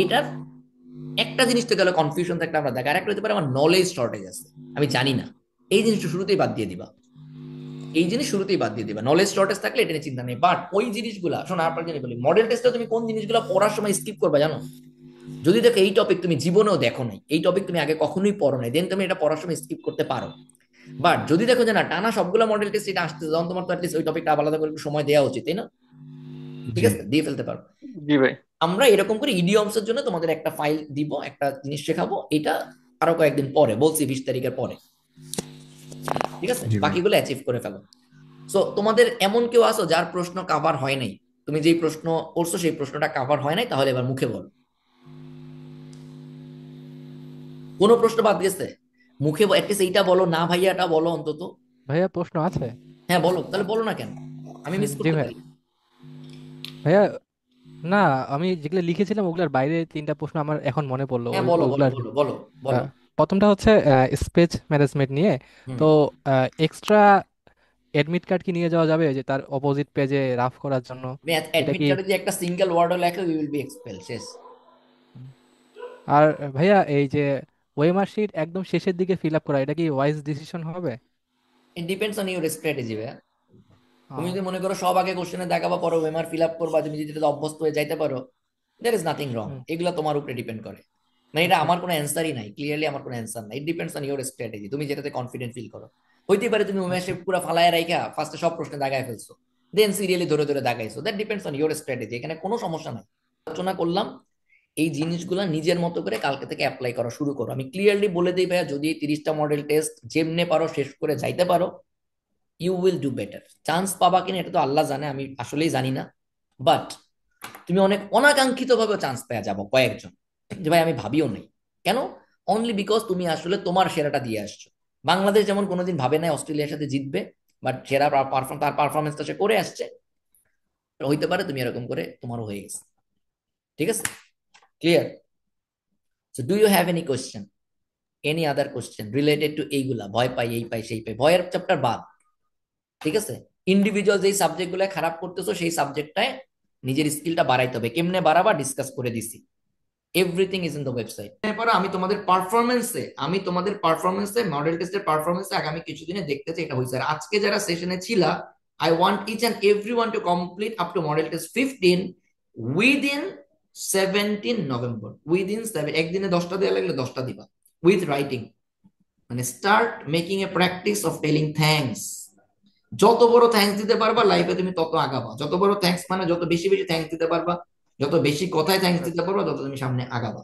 এটার একটা জিনিস তো গেল কনফিউশন থাকলে আমরা দেখ, আরেকটা হতে পারে আমার নলেজ শর্টেজ আছে, আমি জানি না। এই জিনিসটা শুরুতেই বাদ দিয়ে দিবা, এই জিনিস শুরুতেই বাদ দিয়ে দিবা। নলেজ শর্টেজ থাকলে এটা নিয়ে চিন্তা নেই। বাট ওই জিনিসগুলা শোনো, আপনার জন্য বলি, মডেল টেস্টে তুমি কোন জিনিসগুলো পড়ার সময় স্কিপ করবা জানো? যদি দেখো এই টপিক তুমি জীবনেও দেখো নাই, এই টপিক তুমি আগে কখনোই পড়ো নাই, দেন তুমি এটা পড়ার সময় স্কিপ করতে পারো। বাট যদি দেখো যে না, টানা সবগুলো মডেল টেস্ট এটা আসছে, তখন তোমার তো অ্যাটলিস্ট ওই টপিকটা আলাদা করে একটু সময় দেওয়া উচিত, তাই না? ঠিক জি আছে, দিয়ে ফেলতে পারো। জি ভাই। আমরা এরকম করে ইডিয়মস এর জন্য তোমাদের একটা ফাইল দিব, একটা জিনিস শেখাবো, এটা আরো কয়েকদিন পরে বলছি, 20 তারিখের পরে। ঠিক আছে? জি ভাই, বাকিগুলো অ্যাচিভ করে ফেলো। সো তোমাদের এমন কেউ আছো যার প্রশ্ন কাভার হয় নাই? তুমি যেই প্রশ্ন করছো সেই প্রশ্নটা কাভার হয় নাই, তাহলে এবার মুখে বলো। কোনো প্রশ্ন বাদ গেছে? মুখে অ্যাটলিস্ট এইটা বলো না, ভাইয়া এটা বলো অন্তত। ভাইয়া প্রশ্ন আছে? হ্যাঁ বলো, তাহলে বলো না কেন, আমি মিস জি করতে ভাই। পারি। ভাইয়া, না, আমি যেগুলো লিখেছিলাম ওগুলার বাইরে তিনটা প্রশ্ন আমার এখন মনে পড়লো, হ্যাঁ বলো ওগুলো বলো আর কি। বলো বলো বলো। আহ, প্রথমটা হচ্ছে স্পেচ ম্যানেজমেন্ট নিয়ে। হুম। তো এক্সট্রা অ্যাডমিট কার্ড কি নিয়ে যাওয়া যাবে, যে তার অপোজিট পেজে রাফ করার জন্য? তুমি এটা অ্যাডমিট কি? কার্ডে যে একটা সিঙ্গেল ওয়ার্ডও লেখো, ইউ উইল বি এক্সপেল, শেষ। আর ভাইয়া, এই যে ওয়েমার্কশিট একদম শেষের দিকে ফিল আপ করা, এটা কি ওয়াইজ ডিসিশন হবে? It depends on your strategy ভাইয়া। তুমি আহ, যদি মনে করো সব আগে কোশ্চেনে দেখাবা, পরে ওএমআর ফিল আপ করবা, তুমি যদি এটাতে অভ্যস্ত হয়ে যাইতে পারো, দেয়ার ইজ নাথিং রং। হুম, এগুলো তোমার উপরে ডিপেন্ড করে। মানে এটা আচ্ছা। আমার কোনো অ্যান্সারই নাই, ক্লিয়ারলি আমার কোনো অ্যান্সার নাই। It depends on your strategy, তুমি যেটাতে কনফিডেন্ট ফিল করো। হইতে পারে তুমি আচ্ছা। উমেশে পুরো ফালায় রাইখা ফার্স্টে সব প্রশ্নে দাগায় ফেলছো, দেন সিরিয়ালি ধরে ধরে দাগাইছো, that depends on your strategy, এখানে কোনো সমস্যা নাই। আলোচনা করলাম, এই জিনিসগুলো নিজের মতো করে কালকে থেকে অ্যাপ্লাই করা শুরু করো। আমি ক্লিয়ারলি বলে দিই ভাইয়া, যদি 30টা মডেল টেস্ট যেমনে পারো শেষ করে যাইতে পারো, you will do better. Chance পাবা কিনা এটা তো আল্লাহ জানে, আমি আসলেই জানি না, বাট তুমি অনেক অনাকাঙ্ক্ষিত ভাবে চান্স পেয়ে যাবো কয়েকজন, যে ভাই আমি ভাবিও নাই। কেন? অনলি বিকজ তুমি আসলে তোমার সেরাটা দিয়ে আসছো। বাংলাদেশ যেমন কোনোদিন ভাবে নাই অস্ট্রেলিয়ার সাথে জিতবে, বাট সেরা তার পারফরমেন্সটা সে করে আসছে, হইতে পারে তুমি এরকম করে তোমারও হয়ে গেছে। ঠিক আছে, clear? So do you have any question, any other question related to এইগুলা? ভয় পাই, এই পাই, সেই পাই, ভয়ের চ্যাপ্টার বাদ। ঠিক আছে, ইন্ডিভিজুয়াল যেই সাবজেক্ট গুলো খারাপ করতেছো সেই সাবজেক্টটায় নিজের স্কিলটা বাড়াইতে হবে। কেমনে বাড়াবা ডিসকাস করে দিছি, everything is in the website. এরপর আমি তোমাদের পারফরমেন্সে মডেল টেস্টের পারফরমেন্সে আগামী কিছুদিনে দেখতে চাই এটা হয়েছে। আর আজকে যারা সেশনে ছিলা, I want each and every one to complete up to model test 15 within 17 November. Within 7, একদিনে 10টা দেওয়া লাগলে 10টা দিবা, উইথ রাইটিং। মানে start making a practice of telling thanks. যত বড় থ্যাঙ্কস দিতে পারবা লাইফে তুমি তত আগাবা। যত বড় থ্যাঙ্কস মানে যত বেশি বেশি থ্যাঙ্কস দিতে পারবা, যত বেশি কথায় থ্যাঙ্কস দিতে পারবা, তত তুমি সামনে আগাবা।